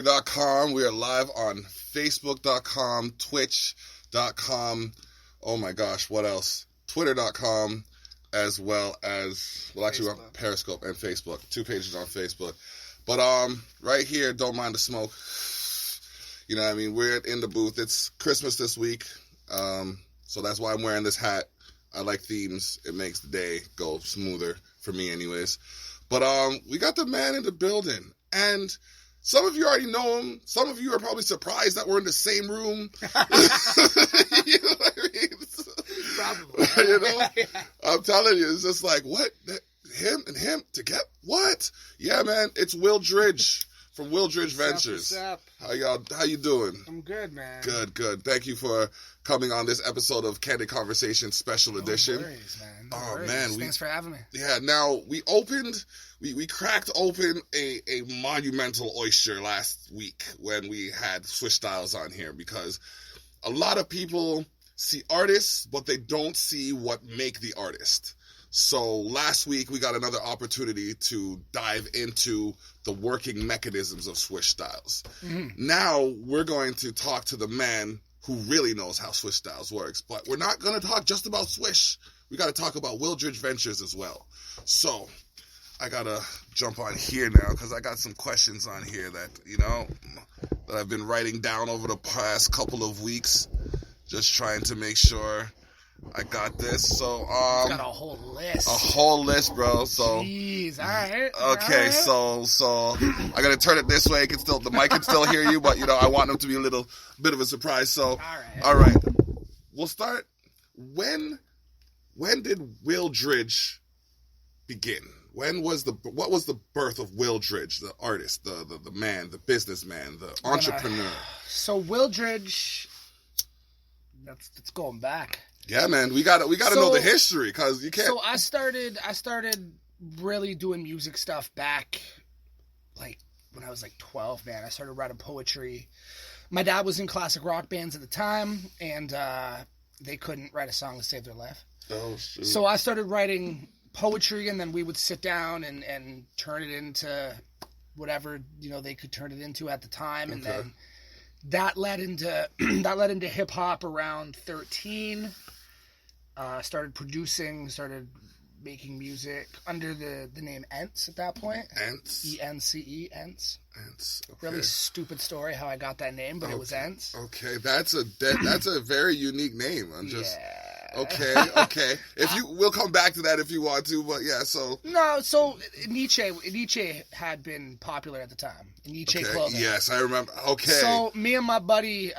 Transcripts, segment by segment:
Com. We are live on Facebook.com, Twitch.com. Oh my gosh, what else? Twitter.com, as well as, well, actually, we're on Periscope and Facebook. 2 pages on Facebook. But right here, don't mind the smoke. You know what I mean? We're in the booth. It's Christmas this week, so that's why I'm wearing this hat. I like themes. It makes the day go smoother, for me anyways. But we got the man in the building, and some of you already know him. Some of you are probably surprised that we're in the same room. You know what I mean? Probably. You know? Yeah. I'm telling you, it's just like, what? Him and him together? What? Yeah, man, it's Will Dridge from Will Dridge Ventures. What's up? How you doing? I'm good, man. Good. Thank you for coming on this episode of Candid Conversation Special Edition. No worries, man. No oh worries. man, Thanks for having me. Yeah, now we cracked open a monumental oyster last week when we had Swish Styles on here, because a lot of people see artists, but they don't see what make the artist. So last week we got another opportunity to dive into the working mechanisms of Swish Styles. Mm-hmm. Now we're going to talk to the man who really knows how Swish Styles works, but we're not going to talk just about Swish. We got to talk about Will Dridge Ventures as well. So I got to jump on here now because I got some questions on here that, that I've been writing down over the past couple of weeks, just trying to make sure I got this. So, got a whole list. A whole list, bro. So, jeez, all right. Okay, all right. So I gotta turn it this way. The mic can still hear you, but I want them to be a little bit of a surprise. So, all right. We'll start. When did Will Dridge begin? What was the birth of Will Dridge, the artist, the man, the businessman, the entrepreneur? So Will Dridge, that's going back. Yeah, man, we gotta know the history, because you can't. So I started really doing music stuff back, like when I was like 12. Man, I started writing poetry. My dad was in classic rock bands at the time, and they couldn't write a song to save their life. Oh, shoot. So I started writing poetry, and then we would sit down and turn it into whatever they could turn it into at the time, and then that led into hip hop around 13. Started producing, started making music under the name Ence at that point. Ence? E-N-C-E, Ence. Ence, okay. Really stupid story how I got that name, but it was Ence. Okay, that's a very unique name. Okay. We'll come back to that if you want to, but yeah, so. No, so Nietzsche had been popular at the time. Nietzsche clothing. Yes, I remember. Okay. So me and my buddy,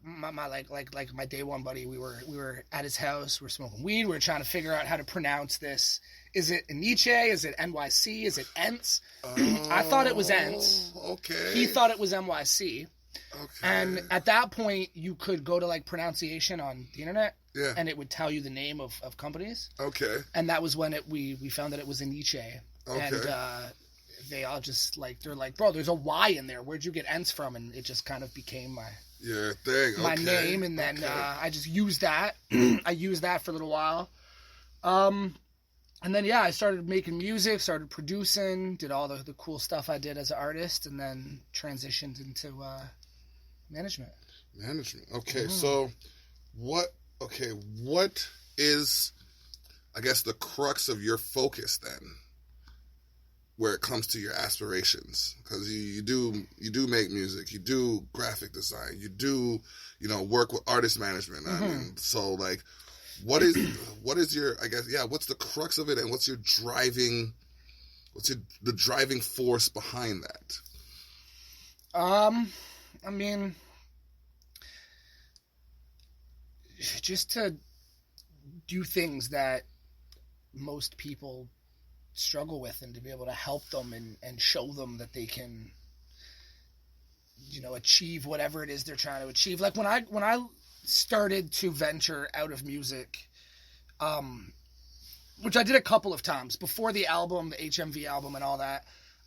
my my day one buddy, we were at his house, we were smoking weed, we were trying to figure out how to pronounce this. Is it Nietzsche? Is it NYC? Is it Ence? I thought it was Ence. Okay. He thought it was NYC. Okay. And at that point, you could go to pronunciation on the internet, and it would tell you the name of companies. Okay. And that was when we found that it was a Nietzsche. Okay. And they all just they're like, bro, there's a Y in there. Where'd you get Ence from? And it just kind of became my name, and then I just used that. I used that for a little while. And then, I started making music, started producing, did all the cool stuff I did as an artist, and then transitioned into management. Okay, so what is, I guess, the crux of your focus then, where it comes to your aspirations? Because you do make music, you do graphic design, you do, work with artist management. Mm-hmm. I mean, so what is your, I guess, what's the crux of it, and what's the driving force behind that? I mean, just to do things that most people struggle with, and to be able to help them and show them that they can, achieve whatever it is they're trying to achieve. Like when I started to venture out of music, which I did a couple of times before the album, the HMV album and all that,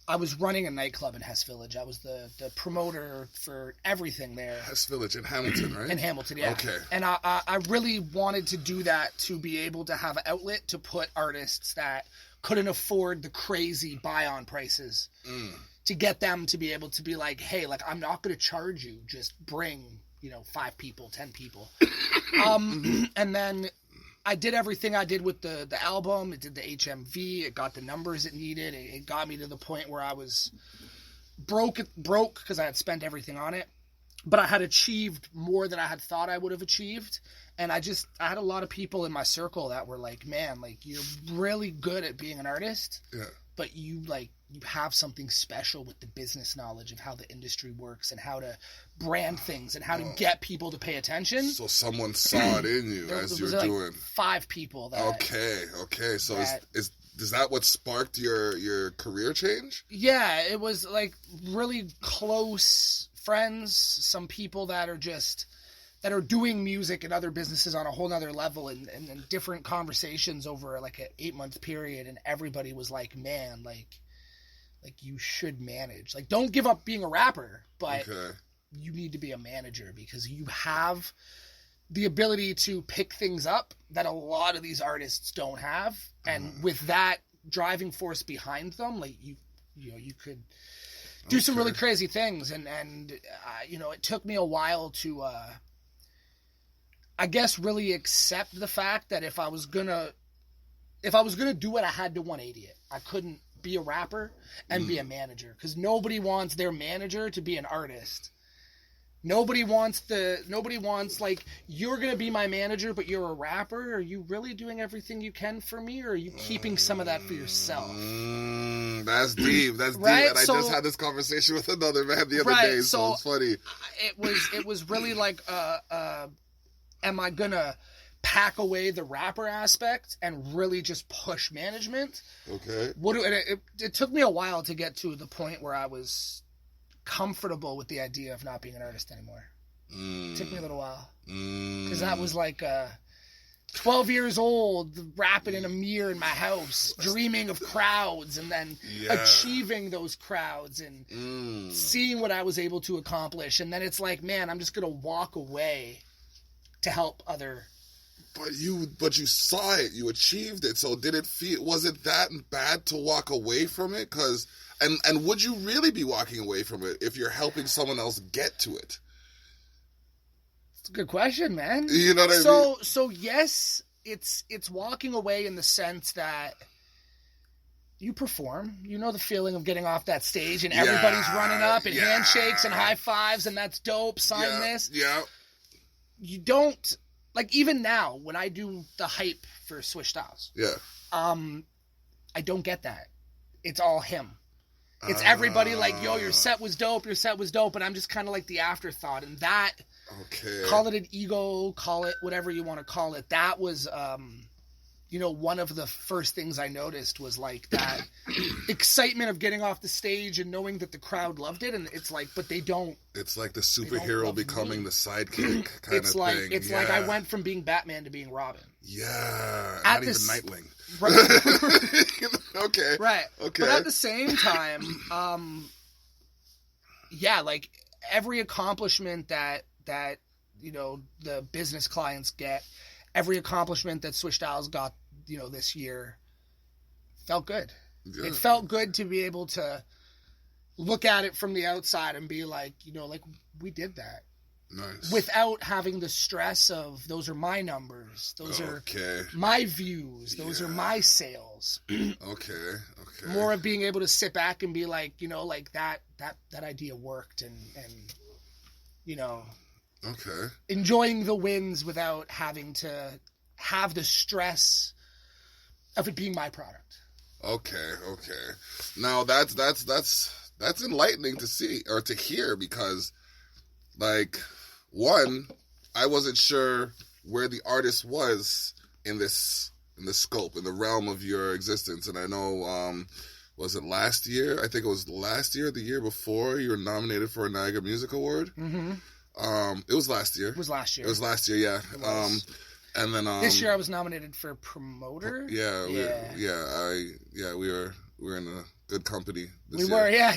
I was running a nightclub in Hess Village. I was the promoter for everything there. Hess Village in Hamilton, right? In Hamilton, yeah. Okay. And I really wanted to do that to be able to have an outlet to put artists that couldn't afford the crazy buy-on prices to get them to be able to be like, hey, like, I'm not going to charge you. Just bring, 5 people, 10 people. And then I did everything I did with the album. It did the HMV. It got the numbers it needed. It got me to the point where I was broke because I had spent everything on it. But I had achieved more than I had thought I would have achieved. And I had a lot of people in my circle that were like, man, like, you're really good at being an artist. Yeah. But you have something special with the business knowledge of how the industry works and how to brand things and how to get people to pay attention. So someone saw it in you as you're doing. 5 people. That, okay. So is that what sparked your career change? Yeah, it was like really close friends, some people that are doing music and other businesses on a whole nother level and different conversations over like an 8-month period. And everybody was like, man, like you should manage. Like, don't give up being a rapper, but you need to be a manager because you have the ability to pick things up that a lot of these artists don't have. And with that driving force behind them, like you could do some really crazy things. And it took me a while to, I guess, really accept the fact that if I was gonna do it, I had to 180 it. I couldn't be a rapper and be a manager because nobody wants their manager to be an artist. Nobody wants like, you're gonna be my manager, but you're a rapper. Are you really doing everything you can for me, or are you keeping some of that for yourself? That's deep. That's deep. And I just had this conversation with another man the other day, so it's funny. It was really like, am I gonna pack away the rapper aspect and really just push management? Okay. It took me a while to get to the point where I was comfortable with the idea of not being an artist anymore. It took me a little while. Because that was like 12 years old, rapping in a mirror in my house, dreaming of crowds, and then achieving those crowds and seeing what I was able to accomplish. And then it's like, man, I'm just going to walk away to help other. But you saw it, you achieved it. So was it that bad to walk away from it? And would you really be walking away from it if you're helping someone else get to it? It's a good question, man. You know what I mean? So yes, it's walking away in the sense that you perform. You know the feeling of getting off that stage and everybody's running up and handshakes and high fives and that's dope. Sign this. Yeah. You don't, like, even now when I do the hype for Swish Styles. Yeah. I don't get that. It's all him. It's everybody like, yo, your set was dope, and I'm just kind of like the afterthought. And that, call it an ego, call it whatever you want to call it. That was, one of the first things I noticed was like that excitement of getting off the stage and knowing that the crowd loved it. And it's like, but they don't. It's like the superhero becoming the sidekick kind of thing. It's like I went from being Batman to being Robin. Yeah. Not even Nightwing. Right. Okay. Right. Okay. But at the same time, like every accomplishment that the business clients get, every accomplishment that Swish Styles got, this year felt good. Yeah. It felt good to be able to look at it from the outside and be like, like we did that. Nice. Without having the stress of those are my numbers, those are my views, those are my sales. Okay. More of being able to sit back and be like, like that idea worked and enjoying the wins without having to have the stress of it being my product. Okay. Now that's enlightening to see or to hear because, like, one, I wasn't sure where the artist was in this scope, in the realm of your existence. And I know, was it last year? I think it was last year, the year before, you were nominated for a Niagara Music Award. Mm-hmm. It was last year. It was last year, yeah. And then this year I was nominated for promoter. We were in a good company this year.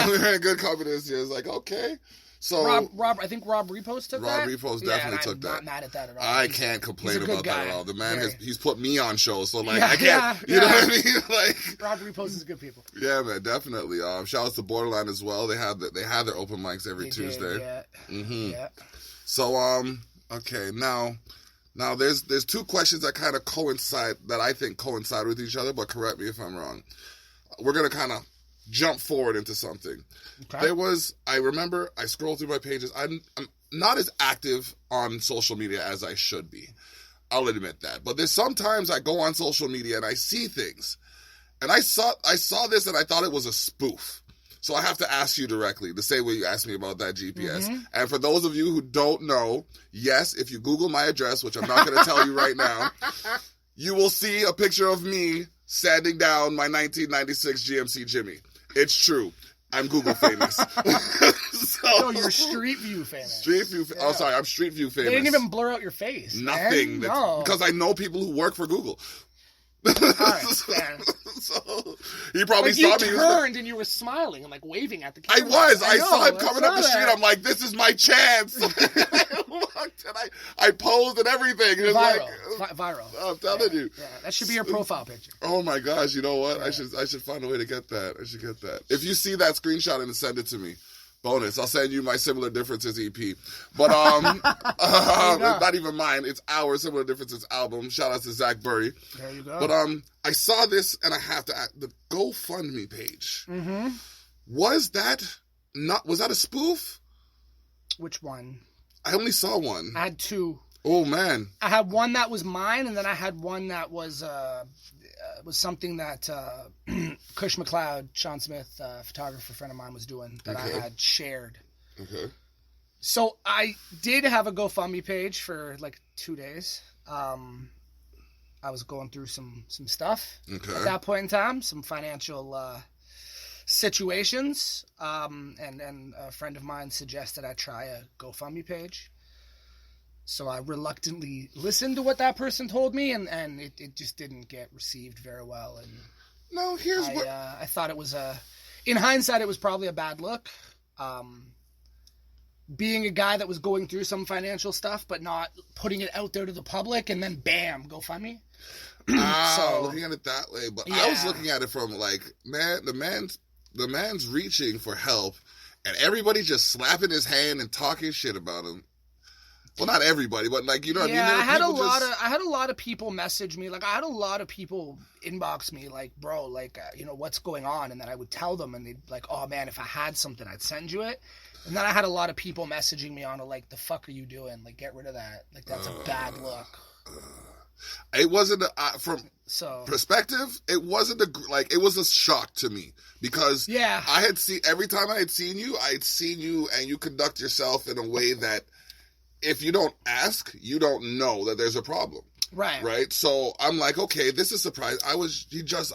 We were in good company this year. It's like, okay. So Rob, I think Rob Repos took that. Rob Repos definitely took that. I'm not mad at that at all. I can't complain about that at all. The man he's put me on shows, so like I can't. You know what I mean? Like Rob Repos is good people. Yeah, man, definitely. Shout out to Borderline as well. They have their open mics every Tuesday. Yeah. So okay, now there's two questions that kind of coincide with each other, but correct me if I'm wrong. We're gonna kind of jump forward into something. Okay. I remember I scrolled through my pages. I'm not as active on social media as I should be. I'll admit that. But there's sometimes I go on social media and I see things. And I saw this and I thought it was a spoof. So I have to ask you directly, the same way you asked me about that GPS. Mm-hmm. And for those of you who don't know, yes, if you Google my address, which I'm not going to tell you right now, you will see a picture of me sanding down my 1996 GMC Jimmy. It's true. I'm Google famous. So you're Street View famous. Street View. Yeah. Oh, sorry. I'm Street View famous. They didn't even blur out your face. Nothing. No. Because I know people who work for Google. All right, so he probably saw me. You turned and you were smiling and like waving at the camera. I saw him coming up the street. I'm like, this is my chance. I looked and I posed and everything. It was viral. I'm telling you. Yeah, that should be your profile picture. Oh my gosh! You know what? Yeah. I should find a way to get that. I should get that. If you see that screenshot and send it to me. Bonus. I'll send you my Similar Differences EP. But not even mine. It's our Similar Differences album. Shout out to Zach Burry. There you go. But I saw this and I have to ask, the GoFundMe page. Mm-hmm. Was that a spoof? Which one? I only saw one. I had two. Oh man. I had one that was mine, and then I had one that was something that Kush McLeod, Sean Smith, photographer friend of mine, was doing that I had shared. Okay. So I did have a GoFundMe page for like 2 days. I was going through some stuff at that point in time, some financial situations, and a friend of mine suggested I try a GoFundMe page. So I reluctantly listened to what that person told me, and it just didn't get received very well. And no, I thought it was in hindsight, it was probably a bad look. Being a guy that was going through some financial stuff, but not putting it out there to the public, and then bam, GoFundMe. Looking at it that way, but yeah. I was looking at it from like, man, the man's reaching for help, and everybody just slapping his hand and talking shit about him. Well, not everybody, but like, you know what I mean? I had a lot of people message me. Like, I had a lot of people inbox me like, bro, like, what's going on? And then I would tell them, and they'd like, oh man, if I had something, I'd send you it. And then I had a lot of people messaging me on it like, the fuck are you doing? Like, get rid of that. Like, that's a bad look. It wasn't from perspective. It wasn't it was a shock to me because I had seen every time I had seen you, and you conduct yourself in a way that if you don't ask, you don't know that there's a problem. Right. So I'm like, okay, this is surprising. I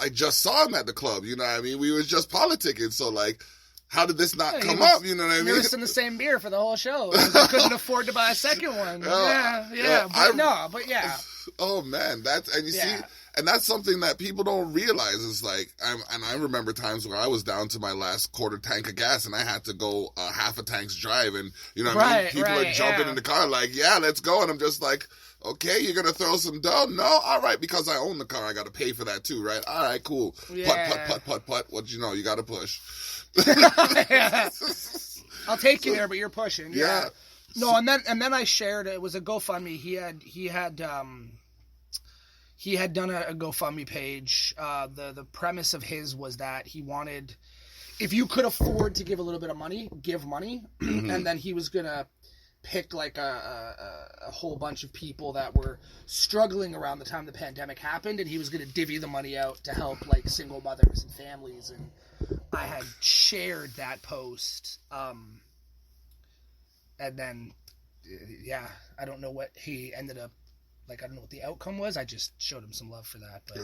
just saw him at the club. You know what I mean? We was just politicking. So like, how did this not come up? You know what I mean? We were in the same beer for the whole show. I couldn't afford to buy a second one. Yeah. Oh man, see, and that's something that people don't realize is like, I remember times where I was down to my last quarter tank of gas and I had to go half a tank's drive, and you know what I mean? People are jumping in the car like, yeah, let's go, and I'm just like, okay, you're gonna throw some dough? No, all right, because I own the car, I got to pay for that too, right? All right, cool. Yeah. Putt. What you know? You got to push. I'll take you there, but you're pushing. Yeah. No, and then I shared it was a GoFundMe. He had done a GoFundMe page. The premise of his was that he wanted, if you could afford to give a little bit of money, give money, and then he was gonna pick like a whole bunch of people that were struggling around the time the pandemic happened, and he was gonna divvy the money out to help like single mothers and families. And I had shared that post, and then I don't know what he ended up. Like, I don't know what the outcome was. I just showed him some love for that. But,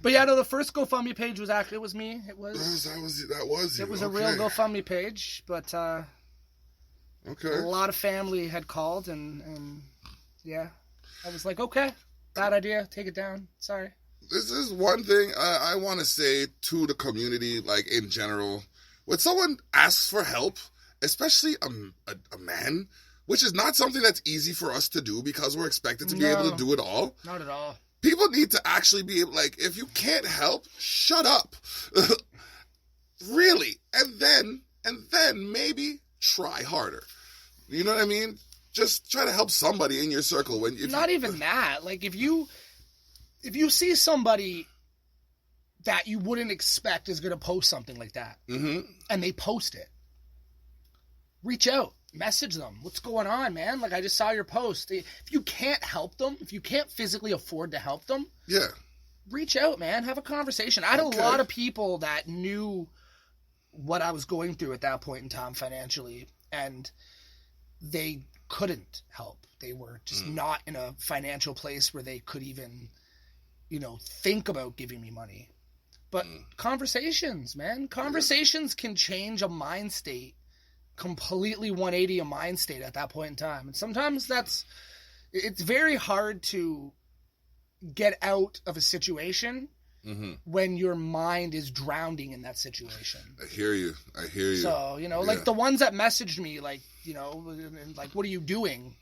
But yeah, no, the first GoFundMe page was me. It was. That was you. It was a real GoFundMe page, but a lot of family had called, and I was like, okay, bad idea, take it down. Sorry. This is one thing I want to say to the community, like in general, when someone asks for help especially a man, which is not something that's easy for us to do because we're expected to be able to do it all. Not at all. People need to actually be able, like, if you can't help, shut up. Really. And then maybe try harder. You know what I mean? Just try to help somebody in your circle. Even that. Like, if you see somebody that you wouldn't expect is going to post something like that, and they post it, reach out. Message them. What's going on, man? Like, I just saw your post. If you can't help them, if you can't physically afford to help them, reach out, man. Have a conversation. I had a lot of people that knew what I was going through at that point in time financially, and they couldn't help. They were just not in a financial place where they could even, think about giving me money. But conversations, man. Conversations can change a mind state. Completely 180 a mind state at that point in time. And sometimes it's very hard to get out of a situation when your mind is drowning in that situation. I hear you. So, like the ones that messaged me, like, like, what are you doing?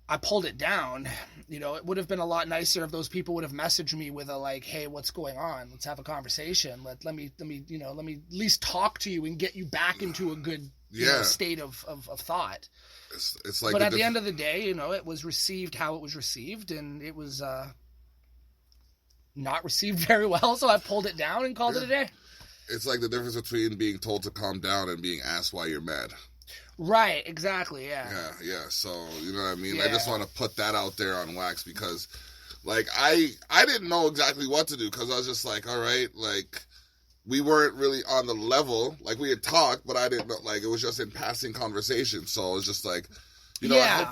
I pulled it down. It would have been a lot nicer if those people would have messaged me with a, like, hey, what's going on? Let's have a conversation. Let me at least talk to you and get you back into a good state of thought. It's like, but at the end of the day, it was received how it was received, and it was not received very well. So I pulled it down and called it a day. It's like the difference between being told to calm down and being asked why you're mad. Right, exactly, yeah. Yeah, so, you know what I mean? Yeah. I just want to put that out there on wax because, like, I didn't know exactly what to do because I was just like, all right, like, we weren't really on the level. Like, we had talked, but I didn't know, like, it was just in passing conversation. So it was just like, I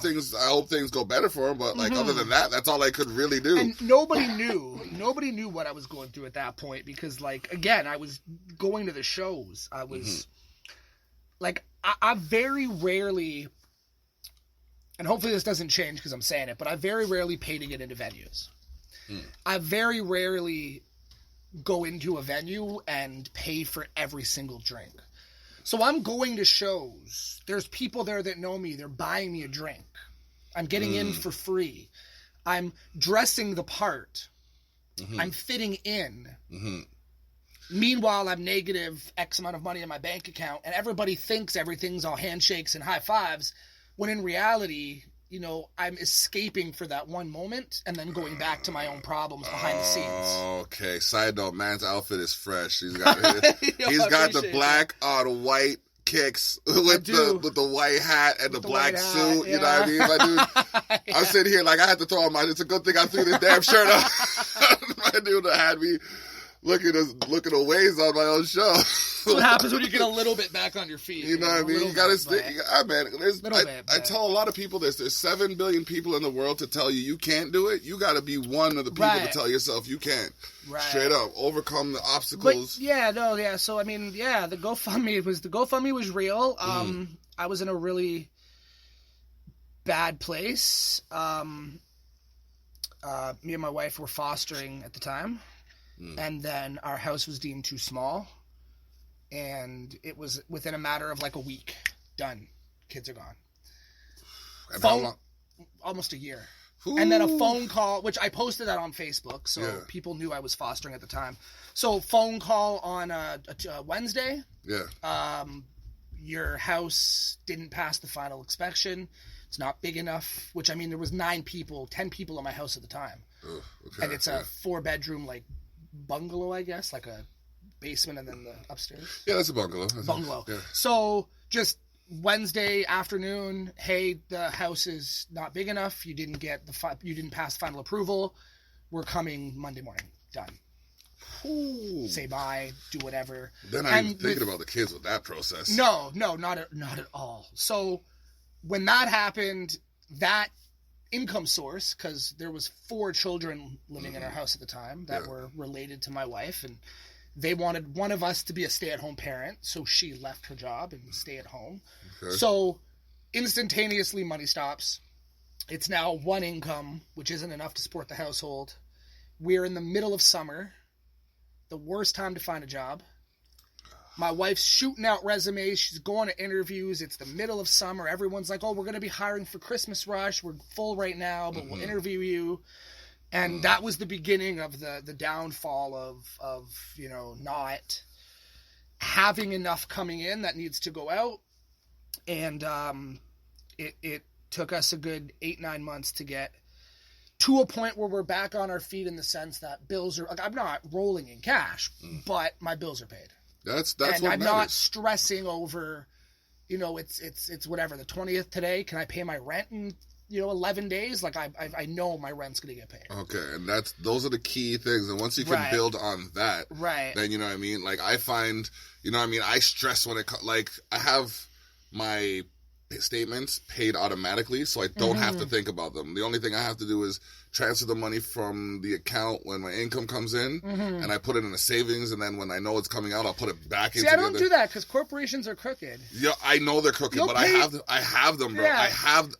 hope things go better for him, but, like, other than that, that's all I could really do. And nobody knew what I was going through at that point because, like, again, I was going to the shows. I was, like, I very rarely, and hopefully this doesn't change because I'm saying it, but I very rarely pay to get into venues. I very rarely go into a venue and pay for every single drink. So I'm going to shows. There's people there that know me. They're buying me a drink. I'm getting in for free. I'm dressing the part. I'm fitting in. Meanwhile, I'm negative X amount of money in my bank account, and everybody thinks everything's all handshakes and high fives, when in reality, I'm escaping for that one moment and then going back to my own problems behind the scenes. Okay. Side note, man's outfit is fresh. He's got the black on white kicks with the white hat and the black suit. You know what I mean? My dude, I'm sitting here like I had to throw on it's a good thing I threw this damn shirt on. My dude had me looking a ways on my own show. That's what happens when you get a little bit back on your feet. You know what I mean? You gotta stick. I tell a lot of people this. There's 7 billion people in the world to tell you can't do it. You gotta be one of the people to tell yourself you can't. Right. Straight up. Overcome the obstacles. But, so I mean, the GoFundMe was real. I was in a really bad place. Me and my wife were fostering at the time. And then our house was deemed too small, and it was within a matter of like a week. Done. Kids are gone. And how long? Almost a year. Ooh. And then a phone call, which I posted that on Facebook, so people knew I was fostering at the time. So phone call on a Wednesday. Yeah. Your house didn't pass the final inspection. It's not big enough, which, I mean, there was 10 people in my house at the time. Oh, okay. And it's a 4-bedroom, like, bungalow, I guess, like a basement and then the upstairs. Yeah, that's a bungalow. Yeah. So just Wednesday afternoon, hey, the house is not big enough. You didn't pass final approval. We're coming Monday morning. Done. Ooh. Say bye, do whatever. Then I'm thinking about the kids with that process. No, not at all. So when that happened, that income source, because there was 4 children living in our house at the time that were related to my wife, and they wanted one of us to be a stay-at-home parent, so she left her job and stay at home. Okay. So instantaneously money stops. It's now one income, which isn't enough to support the household. We're in the middle of summer, the worst time to find a job. My wife's shooting out resumes. She's going to interviews. It's the middle of summer. Everyone's like, oh, we're going to be hiring for Christmas rush. We're full right now, but we'll interview you. And that was the beginning of the downfall of not having enough coming in that needs to go out. And it took us a good 8-9 months to get to a point where we're back on our feet in the sense that bills are, like, I'm not rolling in cash, but my bills are paid. That's and what I'm matters. Not stressing over, it's whatever, the 20th today. Can I pay my rent in 11 days? Like I know my rent's gonna get paid. Okay, and those are the key things. And once you can build on that, then you know what I mean. Like I find, I stress when it like I have my statements paid automatically, so I don't have to think about them. The only thing I have to do is transfer the money from the account when my income comes in, and I put it in a savings, and then when I know it's coming out, I'll put it back into. See, I don't do that because corporations are crooked. Yeah, I know they're crooked, but I have them, bro. Yeah.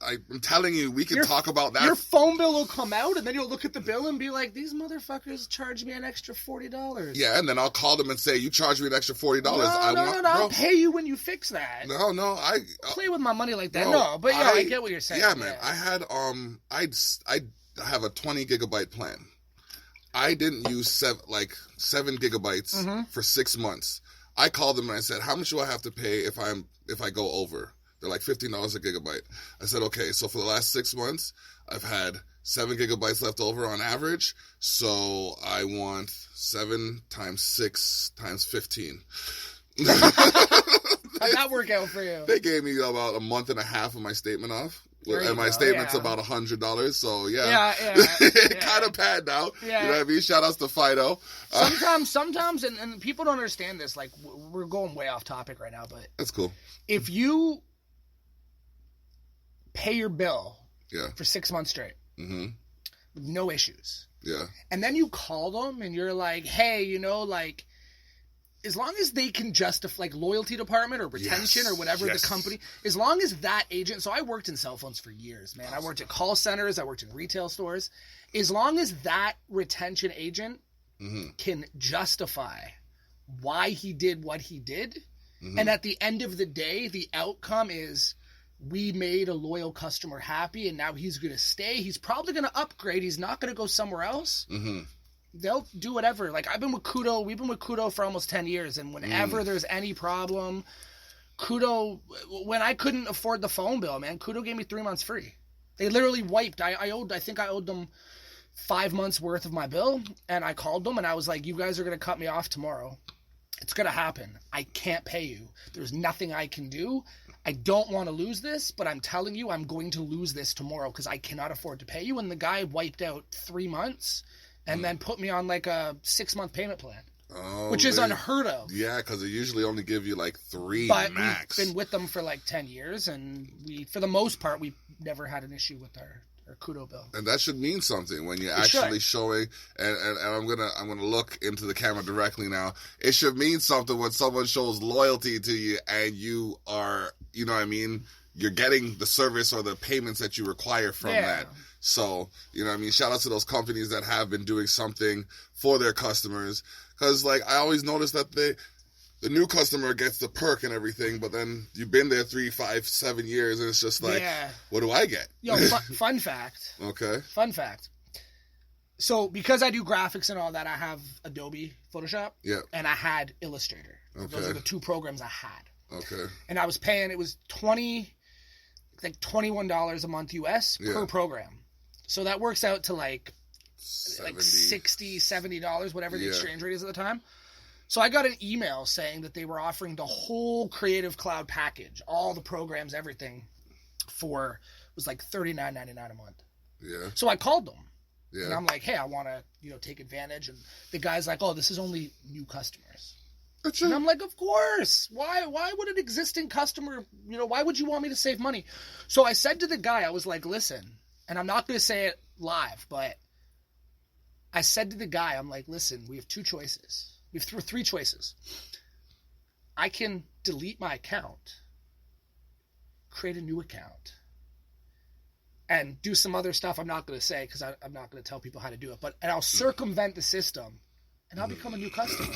I'm telling you, we can talk about that. Your phone bill will come out, and then you'll look at the bill and be like, "These motherfuckers charged me an extra $40." Yeah, and then I'll call them and say, "You charged me an extra $40." No, I'll pay you when you fix that. No, I play with my money like that. Bro, No, but I get what you're saying. Yeah, man. I had I have a 20 gigabyte plan. I didn't use 7 gigabytes for 6 months. I called them and I said, "How much do I have to pay if I go over?" They're like $15 a gigabyte. I said, "Okay, so for the last 6 months, I've had 7 gigabytes left over on average. So I want 7 times 6 times 15." How'd that work out for you? They gave me about a month and a half of my statement off. And my statement's about $100, so it kind of panned out. Yeah. You know what I mean? Shout outs to Fido. Sometimes, and people don't understand this. Like, we're going way off topic right now, but that's cool. If you pay your bill for 6 months straight, with no issues, and then you call them and you're like, "Hey, as long as they can justify, like, loyalty department or retention or whatever the company, as long as that agent," so I worked in cell phones for years, man. I worked at call centers. I worked in retail stores. As long as that retention agent can justify why he did what he did, and at the end of the day, the outcome is we made a loyal customer happy, and now he's going to stay. He's probably going to upgrade. He's not going to go somewhere else. They'll do whatever. Like, we've been with Kudo for almost 10 years, and whenever there's any problem, Kudo, when I couldn't afford the phone bill, man, Kudo gave me 3 months free. They literally wiped. I think I owed them 5 months worth of my bill, and I called them and I was like, "You guys are going to cut me off tomorrow. It's going to happen. I can't pay you. There's nothing I can do. I don't want to lose this, but I'm telling you, I'm going to lose this tomorrow because I cannot afford to pay you." And the guy wiped out 3 months. And then put me on like a 6-month payment plan, which is unheard of. Yeah, because they usually only give you like 3 but max. We've been with them for like 10 years, and for the most part, we never had an issue with our Kudo bill. And that should mean something when you're actually showing. And I'm gonna look into the camera directly now. It should mean something when someone shows loyalty to you, and you are, you know what I mean, you're getting the service or the payments that you require from that. So, you know what I mean? Shout out to those companies that have been doing something for their customers. Because, like, I always notice that the new customer gets the perk and everything, but then you've been there 3, 5, 7 years, and it's just like, what do I get? Yo, fun fact. Okay. Fun fact. So, because I do graphics and all that, I have Adobe Photoshop. Yeah. And I had Illustrator. Okay. Those are the 2 programs I had. Okay. And I was paying, it was $21 a month US per program. So that works out to like $60, $70, whatever the exchange rate is at the time. So I got an email saying that they were offering the whole Creative Cloud package, all the programs, everything, it was like $39.99 a month. Yeah. So I called them. Yeah. And I'm like, "Hey, I want to, take advantage." And the guy's like, "Oh, this is only new customers." And I'm like, "Of course. Why would an existing customer, why would you want me to save money?" So I said to the guy, I was like, "Listen," and I'm not going to say it live, but I said to the guy, I'm like, "Listen, we have 2 choices. We have 3 choices. I can delete my account, create a new account, and do some other stuff I'm not going to say because I'm not going to tell people how to do it, and I'll circumvent the system, and I'll become a new customer.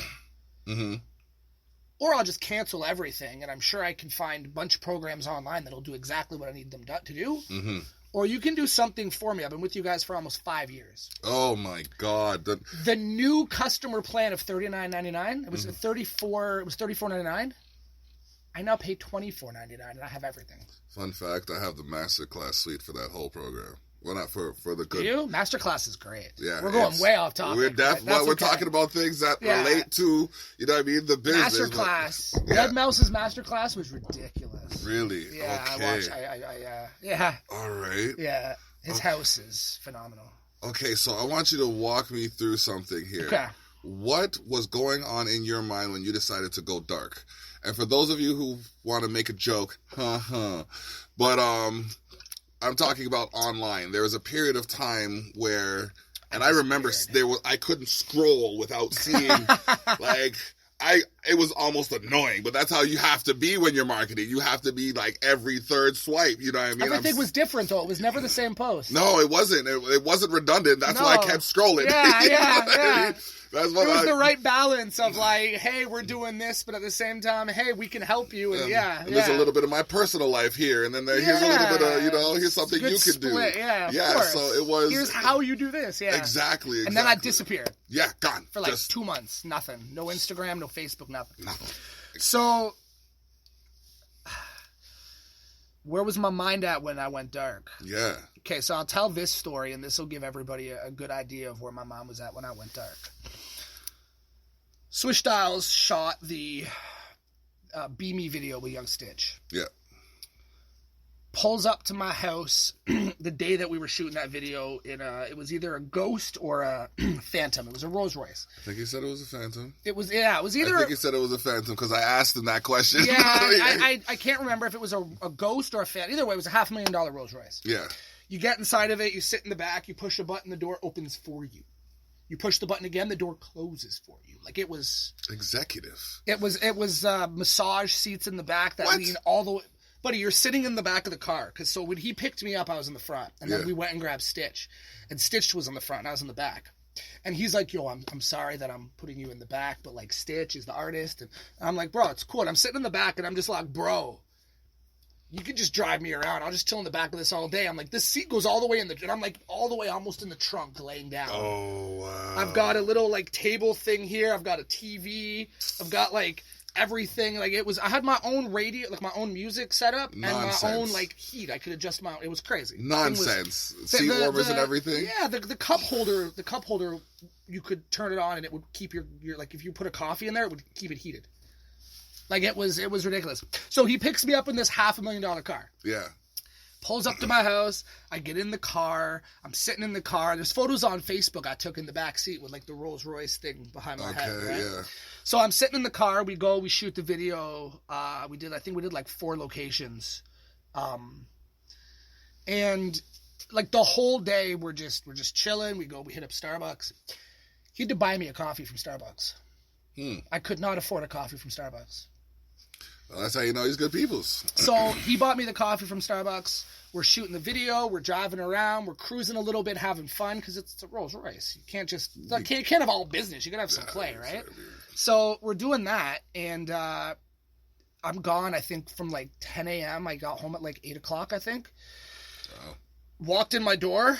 or I'll just cancel everything, and I'm sure I can find a bunch of programs online that'll do exactly what I need them to do. Mm-hmm. Or you can do something for me. I've been with you guys for almost 5 years. Oh my God! The new customer plan of $39.99. It was $34. It was $34.99. I now pay $24.99, and I have everything. Fun fact: I have the masterclass suite for that whole program. Well, not for the good. Do you? Masterclass is great. Yeah, we're going way off topic. We're talking about things that relate to, you know what I mean, the business. Masterclass. Red Mouse's masterclass was ridiculous. Really? Yeah, okay. I watched. Yeah. All right. Yeah, his house is phenomenal. Okay, so I want you to walk me through something here. Okay. What was going on in your mind when you decided to go dark? And for those of you who want to make a joke, but I'm talking about online. There was a period of time where, and I remember I couldn't scroll without seeing, it was almost annoying, but that's how you have to be when you're marketing. You have to be like every third swipe, you know what I mean? Everything was different though. It was never the same post. No, it wasn't. It wasn't redundant. That's why I kept scrolling. Yeah. I mean? That's what it was the right balance of like, hey, we're doing this, but at the same time, hey, we can help you. And there's a little bit of my personal life here, and then here's a little bit of, here's something you can do. Yeah, so it was. Here's how you do this. Yeah, exactly. And then I disappeared. Yeah, gone for like 2 months. Nothing. No Instagram. No Facebook. Nothing. So, where was my mind at when I went dark? Yeah. Okay, so I'll tell this story, and this will give everybody a good idea of where my mind was at when I went dark. Swish Styles shot the Be Me video with Young Stitch. Yeah. Pulls up to my house the day that we were shooting that video. It was either a Ghost or a Phantom. It was a Rolls Royce. I think he said it was a Phantom. It was either. I think he said it was a Phantom because I asked him that question. Yeah, I can't remember if it was a Ghost or a Phantom. Either way, it was a $500,000 Rolls Royce. Yeah. You get inside of it, you sit in the back, you push a button, the door opens for you. You push the button again, the door closes for you. Like it was executive. It was massage seats in the back that lean all the way. Buddy, you're sitting in the back of the car so when he picked me up, I was in the front, and then we went and grabbed Stitch, and Stitch was in the front, and I was in the back. And he's like, "Yo, I'm sorry that I'm putting you in the back, but like Stitch is the artist," and I'm like, "Bro, it's cool." And I'm sitting in the back, and I'm just like, "Bro, you could just drive me around. I'll just chill in the back of this all day." I'm like, this seat goes all the way and I'm like all the way almost in the trunk laying down. Oh, wow. I've got a little like table thing here. I've got a TV. I've got like everything. Like I had my own radio, like my own music setup and my own like heat. I could adjust it was crazy. Nonsense. Seat warmers and everything. Yeah. The cup holder, you could turn it on and it would keep your like if you put a coffee in there, it would keep it heated. Like it was ridiculous. So he picks me up in this $500,000 car. Yeah. Pulls up to my house. I get in the car. I'm sitting in the car. There's photos on Facebook I took in the back seat with like the Rolls Royce thing behind my head. Right? Yeah. So I'm sitting in the car. We shoot the video. I think we did like 4 locations. And like the whole day we're just chilling. We hit up Starbucks. He had to buy me a coffee from Starbucks. I could not afford a coffee from Starbucks. Well, that's how you know he's good peoples. So he bought me the coffee from Starbucks. We're shooting the video. We're driving around. We're cruising a little bit, having fun because it's a Rolls Royce. You can't just you can't have all business. You gotta have some play, right? So we're doing that, and I'm gone. I think from like 10 a.m. I got home at like 8 o'clock. I think. Oh. Walked in my door,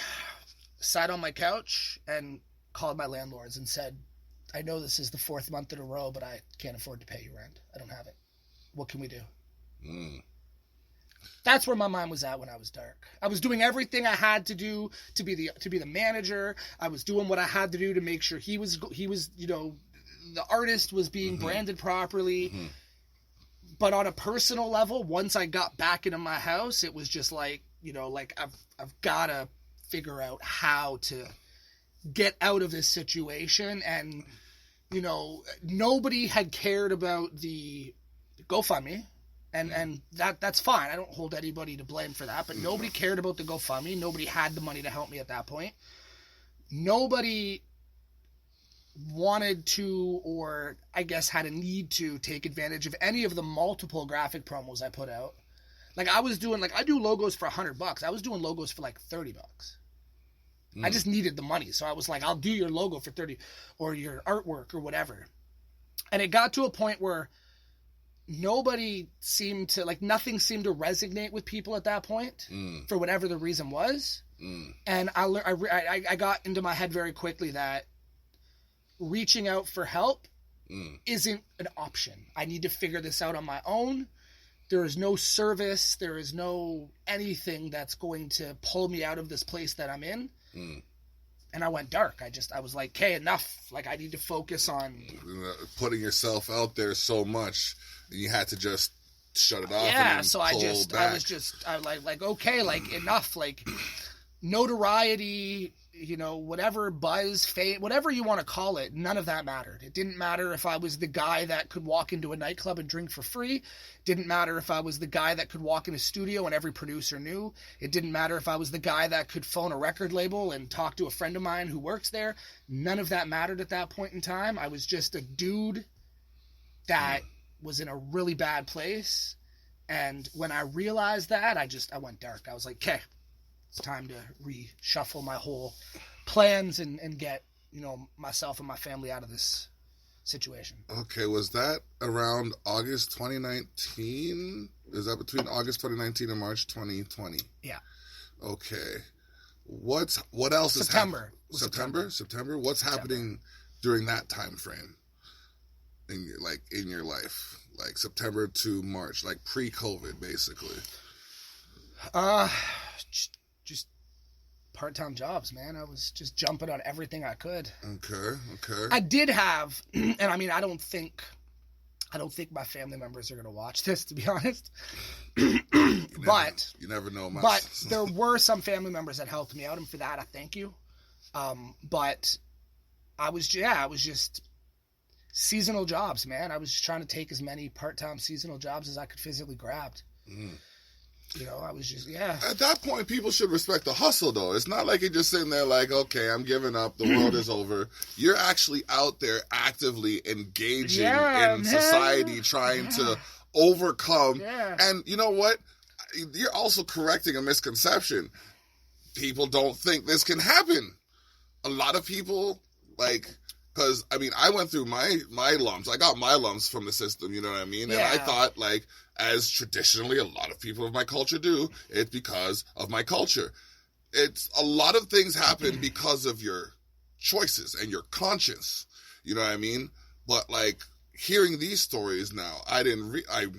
sat on my couch, and called my landlords and said, "I know this is the 4th month in a row, but I can't afford to pay you rent. I don't have it. What can we do?" That's where my mind was at when I was dark. I was doing everything I had to do to be the manager. I was doing what I had to do to make sure he was the artist was being branded properly. But on a personal level, once I got back into my house, it was just like, I've got to figure out how to get out of this situation. And nobody had cared about the GoFundMe, and that's fine. I don't hold anybody to blame for that, but nobody cared about the GoFundMe. Nobody had the money to help me at that point. Nobody wanted to, or I guess had a need to, take advantage of any of the multiple graphic promos I put out. Like I was doing, I do logos for $100. I was doing logos for like $30. I just needed the money. So I was like, I'll do your logo for $30 or your artwork or whatever. And it got to a point where nobody seemed to, like, nothing seemed to resonate with people at that point for whatever the reason was. And I got into my head very quickly that reaching out for help isn't an option. I need to figure this out on my own. There is no service. There is no anything that's going to pull me out of this place that I'm in. And I went dark. I was like, okay, enough. Like, I need to focus on putting yourself out there so much, and you had to just shut it off. Yeah, and so I was like, okay, like, enough. Like, notoriety, you know, whatever, buzz, fame, whatever you want to call it, none of that mattered. It didn't matter if I was the guy that could walk into a nightclub and drink for free. It didn't matter if I was the guy that could walk in a studio and every producer knew. It didn't matter if I was the guy that could phone a record label and talk to a friend of mine who works there. None of that mattered at that point in time. I was just a dude that was in a really bad place. And when I realized that, I went dark. I was like, okay, it's time to reshuffle my whole plans and get, you know, myself and my family out of this situation. Okay, was that around August 2019? Is that between August 2019 and March 2020? Yeah. Okay. What else is happening? September? What's happening during that time frame in your life? Like September to March, like pre-COVID, basically. Just part-time jobs, man. I was just jumping on everything I could. Okay. I did have, and I mean, I don't think my family members are going to watch this, to be honest. You never know. But there were some family members that helped me out, and for that, I thank you. But I was just seasonal jobs, man. I was just trying to take as many part-time seasonal jobs as I could physically grab. You know, I was just, At that point, people should respect the hustle, though. It's not like you're just sitting there like, okay, I'm giving up. The world is over. You're actually out there actively engaging in society, trying to overcome. Yeah. And you know what? You're also correcting a misconception. People don't think this can happen. A lot of people, because, I mean, I went through my lumps. I got my lumps from the system, you know what I mean? And I thought, as traditionally a lot of people of my culture do, it's because of my culture. It's a lot of things happen because of your choices and your conscience, you know what I mean? But, hearing these stories now, I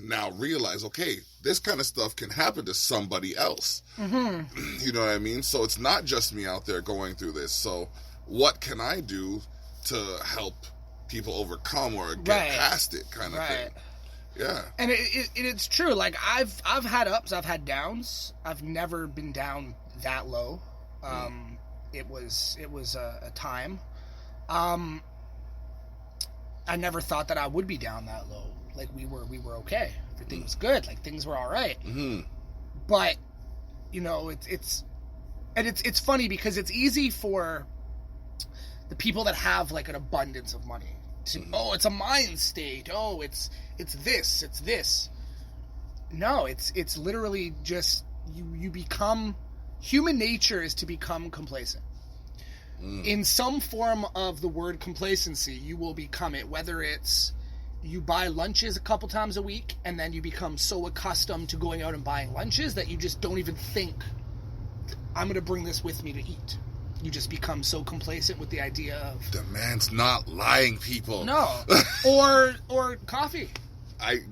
now realize, okay, this kind of stuff can happen to somebody else. Mm-hmm. You know what I mean? So it's not just me out there going through this. So what can I do to help people overcome or get past it, kind of thing? Yeah. And it's true. I've had ups, I've had downs. I've never been down that low. It was a time. I never thought that I would be down that low. We were okay. Everything was good. Things were all right. Mm-hmm. But you know, it's funny because it's easy for the people that have an abundance of money to, it's a mind state. Oh, it's this. No, it's literally just you become, human nature is to become complacent. In some form of the word complacency, you will become it, whether it's you buy lunches a couple times a week and then you become so accustomed to going out and buying lunches that you just don't even think, I'm going to bring this with me to eat. You just become so complacent with the idea of... The man's not lying, people. No. Or coffee.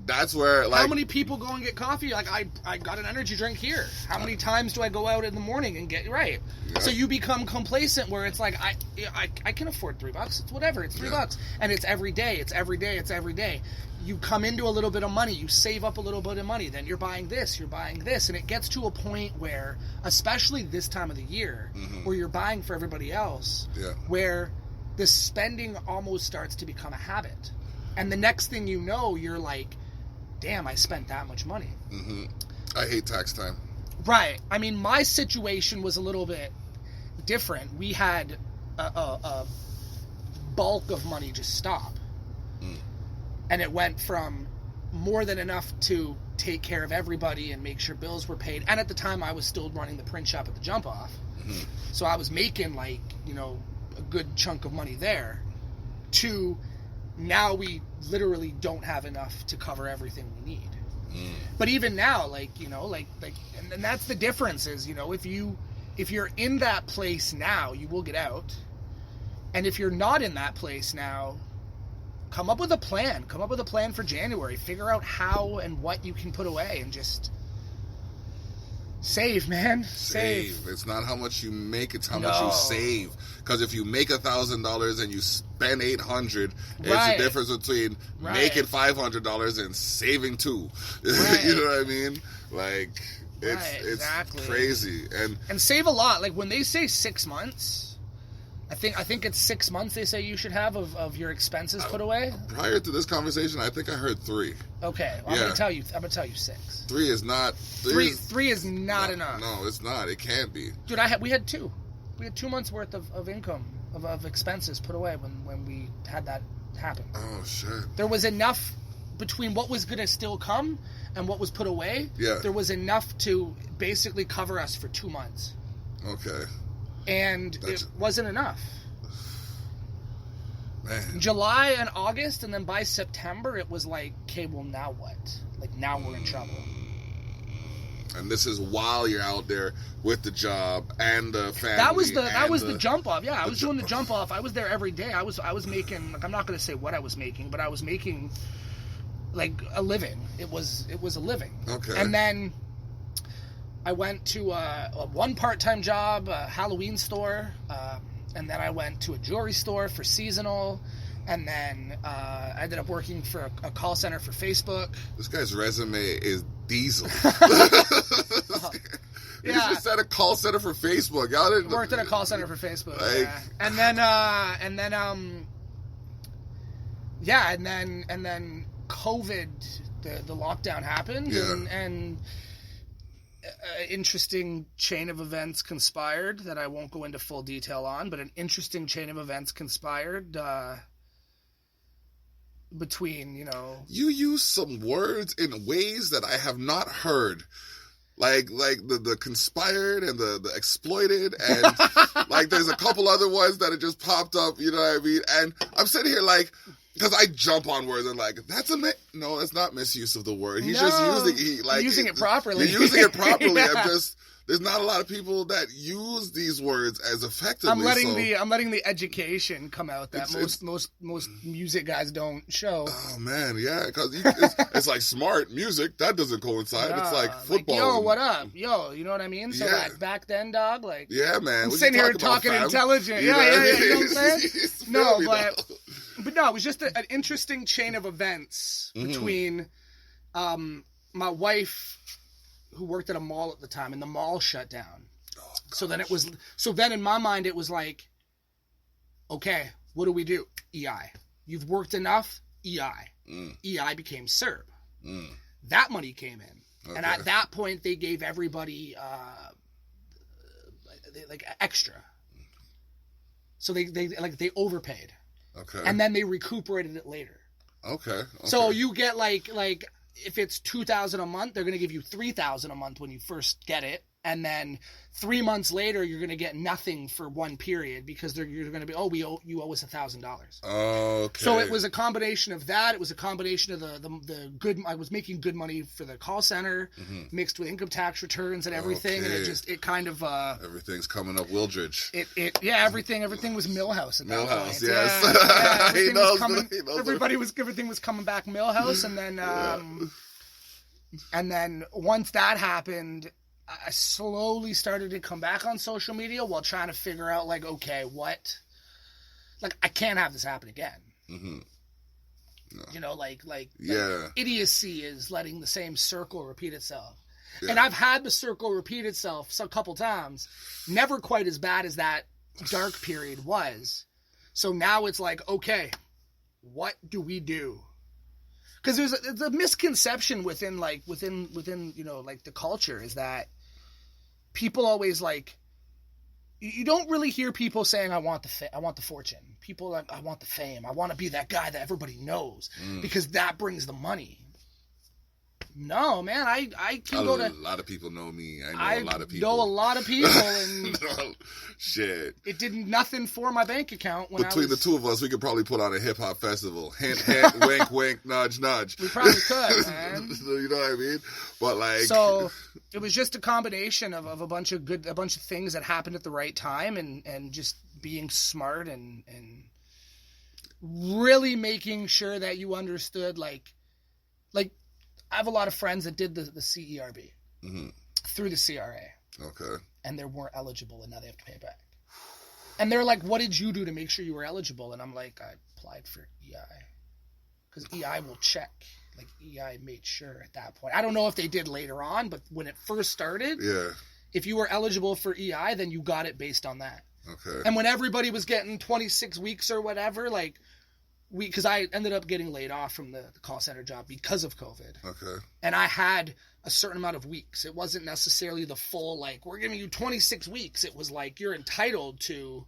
That's where, How many people go and get coffee? I got an energy drink here. How many times do I go out in the morning and get... Right. Yeah. So you become complacent where it's I can afford $3. It's whatever. It's $3. And it's every day. It's every day. You come into a little bit of money. You save up a little bit of money. Then you're buying this. And it gets to a point where, especially this time of the year, where you're buying for everybody else, where the spending almost starts to become a habit. And the next thing you know, you're like, damn, I spent that much money. Mm-hmm. I hate tax time. Right. I mean, my situation was a little bit different. We had a bulk of money just stop. And it went from more than enough to take care of everybody and make sure bills were paid. And at the time, I was still running the print shop at the Jump Off. Mm-hmm. So I was making, a good chunk of money there. To now we literally don't have enough to cover everything we need. But even now, like, you know, like, and that's the difference is, you know, if you're in that place now, you will get out. And if you're not in that place now, come up with a plan. Come up with a plan for January. Figure out how and what you can put away and just save, man. Save. It's not how much you make, it's how much you save. Because if you make $1,000 and you spend $800, it's the difference between making $500 and saving $2. You know what I mean? Like, it's crazy. And save a lot. Like, when they say 6 months, I think it's 6 months they say you should have of your expenses put away. Prior to this conversation, I think I heard 3. Okay, well, I'm gonna tell you 6. 3 is not. Three is not enough. No, it's not. It can't be. Dude, we had 2. We had 2 months worth of income of expenses put away when we had that happen. Oh shit! There was enough between what was gonna still come and what was put away. Yeah. There was enough to basically cover us for 2 months. Okay. And it wasn't enough. Man. July and August, and then by September, it was like, okay, well, now what? Like, now we're in trouble. And this is while you're out there with the job and the family. That was the jump off. Yeah, I was doing the jump off. I was there every day. I was making, like, I'm not going to say what I was making, but I was making like a living. It was a living. Okay. And then I went to one part-time job, a Halloween store, and then I went to a jewelry store for seasonal, and then I ended up working for a call center for Facebook. This guy's resume is diesel. He just said a call center for Facebook. Y'all didn't worked at a call center for Facebook. Like, yeah. And then COVID, the lockdown happened, and interesting chain of events conspired that I won't go into full detail on, but an interesting chain of events conspired between, you know... You use some words in ways that I have not heard. Like the conspired and the exploited, and like there's a couple other ones that have just popped up, you know what I mean? And I'm sitting here like... Because I jump on words and like, no, that's not misuse of the word. He's just using it properly. You're using it properly. Yeah. There's not a lot of people that use these words as effectively. I'm letting the education come out that most music guys don't show. Oh man, yeah, because it's like smart music that doesn't coincide. It's like football. Like, yo, what up? Yo, you know what I mean? So like back then, dog, like yeah, man, I'm sitting here talking intelligent. You know what I mean? You know what I'm saying? No, but no, it was just an interesting chain of events between my wife, who worked at a mall at the time, and the mall shut down. Oh, so then in my mind it was like, okay, what do we do? EI. You've worked enough? EI. EI became CERB. That money came in. Okay. And at that point they gave everybody like extra. So they overpaid. Okay. And then they recuperated it later. Okay. So you get like if it's $2,000 a month, they're going to give you $3,000 a month when you first get it, and then 3 months later you're going to get nothing for one period because you're going to be you owe us $1,000. Okay. So it was a combination of that. It was a combination of the good. I was making good money for the call center, mixed with income tax returns and everything, and it kind of everything's coming up Wildridge. Everything was Millhouse at that point. Yes. Everything was coming back Millhouse, and then and then once that happened, I slowly started to come back on social media while trying to figure out, like, okay, what? Like, I can't have this happen again. Mm-hmm. No. You know, like idiocy is letting the same circle repeat itself. Yeah. And I've had the circle repeat itself a couple times. Never quite as bad as that dark period was. So now it's like, okay, what do we do? Because there's a misconception within you know, like the culture is that people always like, you don't really hear people saying I want the fortune. People are like, I want the fame. I want to be that guy that everybody knows because that brings the money. No, man, I can go to... A lot of people know me. I know a lot of people. I know a lot of people, and... Shit. It did nothing for my bank account when Between the two of us, we could probably put on a hip-hop festival. Hint, hint, wink, wink, nudge, nudge. We probably could, man. You know what I mean? But, like... So, it was just a combination of a bunch of things that happened at the right time, and just being smart and really making sure that you understood, like I have a lot of friends that did the CERB through the CRA. Okay. And they weren't eligible, and now they have to pay it back. And they're like, what did you do to make sure you were eligible? And I'm like, I applied for EI. Because EI will check. Like, EI made sure at that point. I don't know if they did later on, but when it first started, if you were eligible for EI, then you got it based on that. Okay. And when everybody was getting 26 weeks or whatever, like... Because I ended up getting laid off from the call center job because of COVID. Okay. And I had a certain amount of weeks. It wasn't necessarily the full, like, we're giving you 26 weeks. It was like, you're entitled to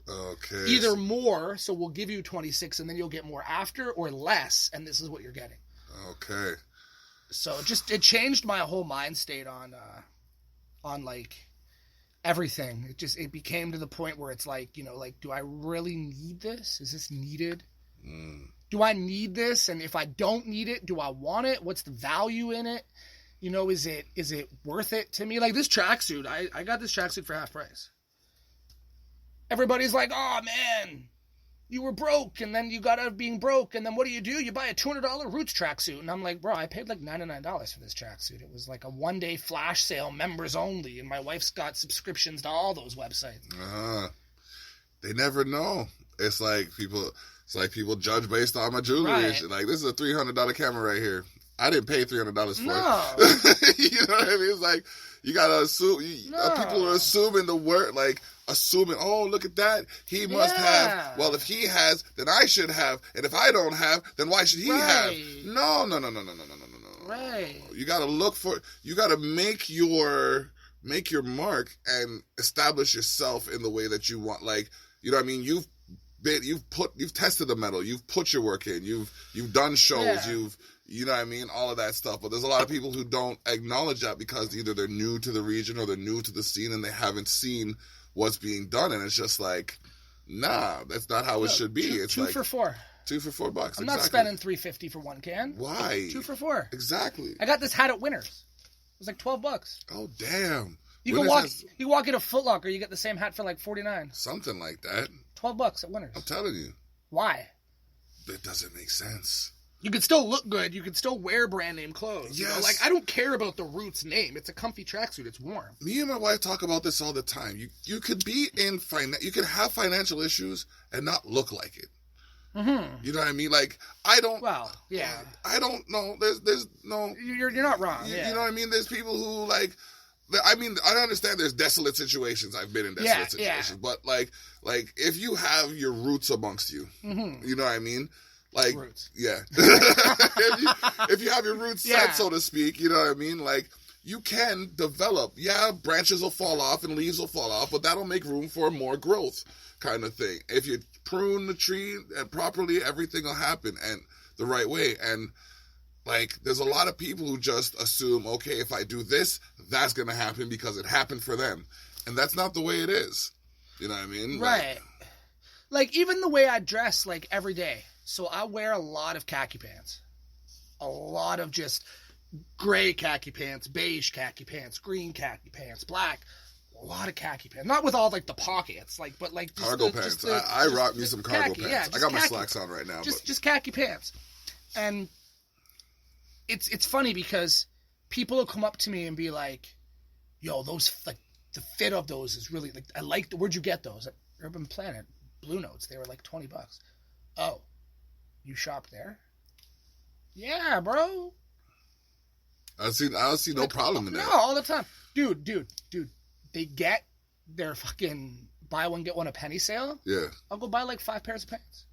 either more, so we'll give you 26 and then you'll get more after, or less, and this is what you're getting. Okay. So it changed my whole mind state on like, everything. It became to the point where it's like, like, do I really need this? Is this needed? Do I need this? And if I don't need it, do I want it? What's the value in it? Is it worth it to me? Like this tracksuit, I got this tracksuit for half price. Everybody's like, oh man, you were broke, and then you got out of being broke, and then what do? You buy a $200 Roots tracksuit. And I'm like, bro, I paid like $99 for this tracksuit. It was like a one-day flash sale, members only, and my wife's got subscriptions to all those websites. They never know. It's like people judge based on my jewelry. Right. Like, this is a $300 camera right here. I didn't pay $300 for it. You know what I mean? It's like, you gotta assume. People are assuming the word, like, assuming, oh, look at that. He must have. Well, if he has, then I should have. And if I don't have, then why should he have? No. Right. You gotta you gotta make your mark and establish yourself in the way that you want. Like, you know what I mean? You've tested the metal, you've put your work in, you've done shows, you know what I mean, all of that stuff. But there's a lot of people who don't acknowledge that because either they're new to the region or they're new to the scene and they haven't seen what's being done, and it's just like, nah, that's not how it should be. It's two like for $4. 2 for $4. I'm not spending $3.50 for one can. Why? 2 for $4. Exactly. I got this hat at Winners. It was like $12. Oh damn. You walk in a Foot Locker, you get the same hat for like $49. Something like that. $12 at Winners. I'm telling you. Why? That doesn't make sense. You could still look good. You could still wear brand name clothes. Yes. Like, I don't care about the Roots name. It's a comfy tracksuit. It's warm. Me and my wife talk about this all the time. You could be in you could have financial issues and not look like it. Mm-hmm. You know what I mean? Like, I don't. Well, yeah. I don't know. There's no. You're not wrong. You know what I mean? There's people who like. I mean, I understand there's desolate situations. I've been in desolate situations. But, like, if you have your roots amongst you, you know what I mean? Like, roots. Yeah. if you have your roots set, so to speak, you know what I mean? Like, you can develop. Yeah, branches will fall off and leaves will fall off, but that'll make room for more growth kind of thing. If you prune the tree properly, everything will happen and the right way. And, like, there's a lot of people who just assume, okay, if I do this, that's going to happen because it happened for them. And that's not the way it is. You know what I mean? Right. Like, even the way I dress, like, every day. So I wear a lot of khaki pants. A lot of just gray khaki pants, beige khaki pants, green khaki pants, black. A lot of khaki pants. Not with all, like, the pockets. Like, but, like, just cargo pants. I rock me some cargo pants. Yeah, I got my slacks on right now. Just khaki pants. And it's funny because people will come up to me and be like, yo, those, like, the fit of those is really, like, where'd you get those? At Urban Planet, Blue Notes. They were like $20. Oh, you shop there? Yeah, bro. I don't see no problem in that. No, all the time. Dude. They get their fucking buy one, get one a penny sale. Yeah. I'll go buy like 5 pairs of pants.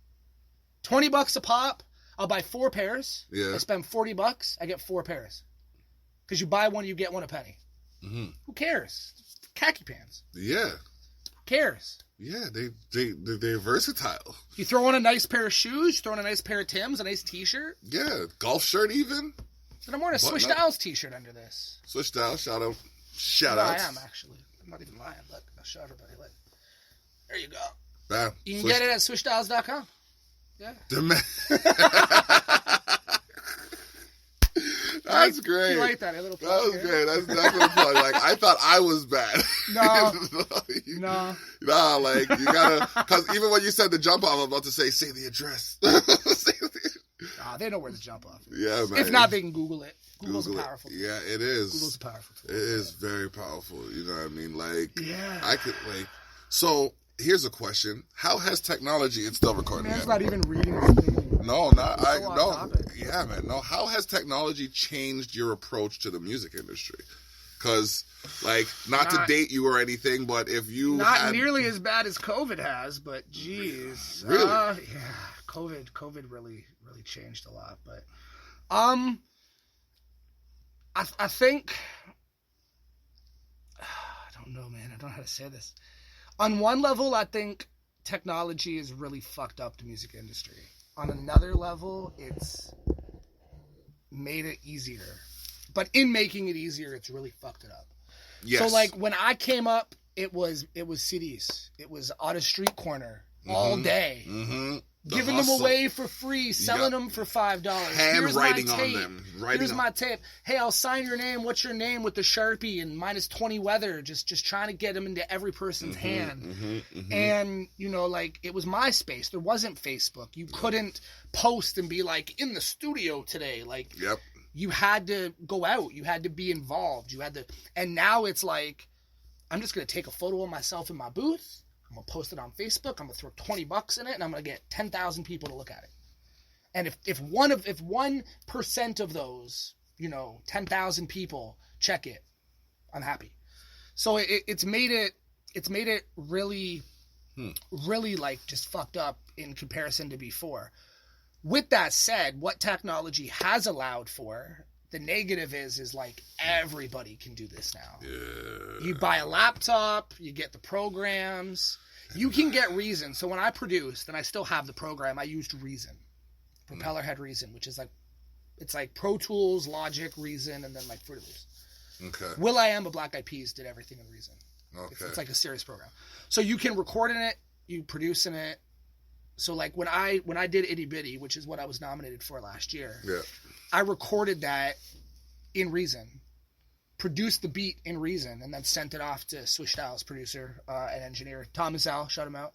$20 a pop. I'll buy 4 pairs. Yeah. I spend $40. I get 4 pairs. Because you buy one, you get one a penny. Mm-hmm. Who cares? Khaki pants. Yeah. Who cares? Yeah, they're versatile. You throw on a nice pair of shoes, you throw on a nice pair of Timbs, a nice t-shirt. Yeah, golf shirt even. And I'm wearing a Swish Styles t-shirt under this. Swish Styles, shout out. I am, actually. I'm not even lying. Look, I'll show everybody. Look. There you go. Bam. You can get it at swishstyles.com. Yeah. That's great. You like that? A little that was great. That's definitely funny. Like, I thought I was bad. No. Nah, like, you gotta, because even when you said the jump off, I'm about to say the address. They know where to jump off. Yeah, man. If not, they can Google it. Google's a powerful tool. Yeah, it is. Google's a powerful tool. It is very powerful. You know what I mean? Like, yeah. I could, like, so here's a question. How has technology, it's still recording. Man's not even reading the thing. No, yeah, man. No, how has technology changed your approach to the music industry? Because, like, not to date you or anything, but if you not nearly as bad as COVID has, but geez, really, yeah, COVID really changed a lot. But, I think, I don't know, man. I don't know how to say this. On one level, I think technology has really fucked up the music industry. On another level, it's made it easier. But in making it easier, it's really fucked it up. Yes. So, like, when I came up, it was CDs. It was on a street corner all day. Mm-hmm. Giving them away for free, selling them for $5. Handwriting on them. Here's my tape. Hey, I'll sign your name. What's your name? With the Sharpie and -20 weather. Just trying to get them into every person's hand. And, you know, like, it was MySpace. There wasn't Facebook. You couldn't post and be like, in the studio today. Like, you had to go out. You had to be involved. And now it's like, I'm just going to take a photo of myself in my booth. I'm going to post it on Facebook. I'm going to throw $20 in it, and I'm going to get 10,000 people to look at it. And if 1% of those, you know, 10,000 people check it, I'm happy. So it's made it really, really, like, just fucked up in comparison to before. With that said, what technology has allowed for, the negative is like, everybody can do this now. Yeah. You buy a laptop, you get the programs, you can get Reason. So when I produced, and I still have the program, I used Reason. Propeller had Reason, which is like, it's like Pro Tools, Logic, Reason, and then like Fruity Loops. Okay. Will.i.am of Black Eyed Peas did everything in Reason. Okay. It's like a serious program. So you can record in it, you produce in it. So like when I did Itty Bitty, which is what I was nominated for last year, I recorded that in Reason, produced the beat in Reason, and then sent it off to Swish Styles, producer and engineer Thomas Al, shout him out.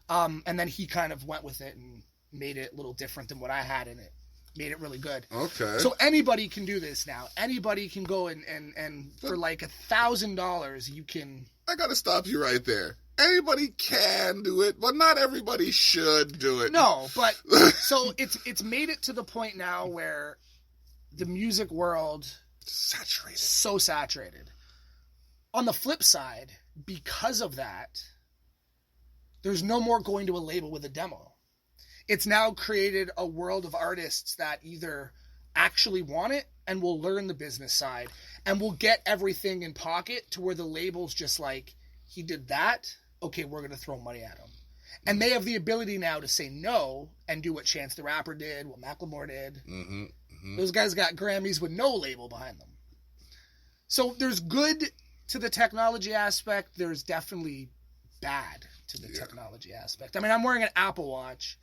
And then he kind of went with it and made it a little different than what I had in it. Made it really good. Okay. So anybody can do this now. Anybody can go and for like $1,000 you can. I gotta stop you right there. Anybody can do it, but not everybody should do it. No, but so it's made it to the point now where the music world so saturated. On the flip side, because of that, there's no more going to a label with a demo. It's now created a world of artists that either actually want it and will learn the business side and will get everything in pocket to where the label's just like, he did that, okay, we're going to throw money at him. And they have the ability now to say no and do what Chance the Rapper did, what Macklemore did. Those guys got Grammys with no label behind them. So there's good to the technology aspect. There's definitely bad to the technology aspect. I mean, I'm wearing an Apple Watch.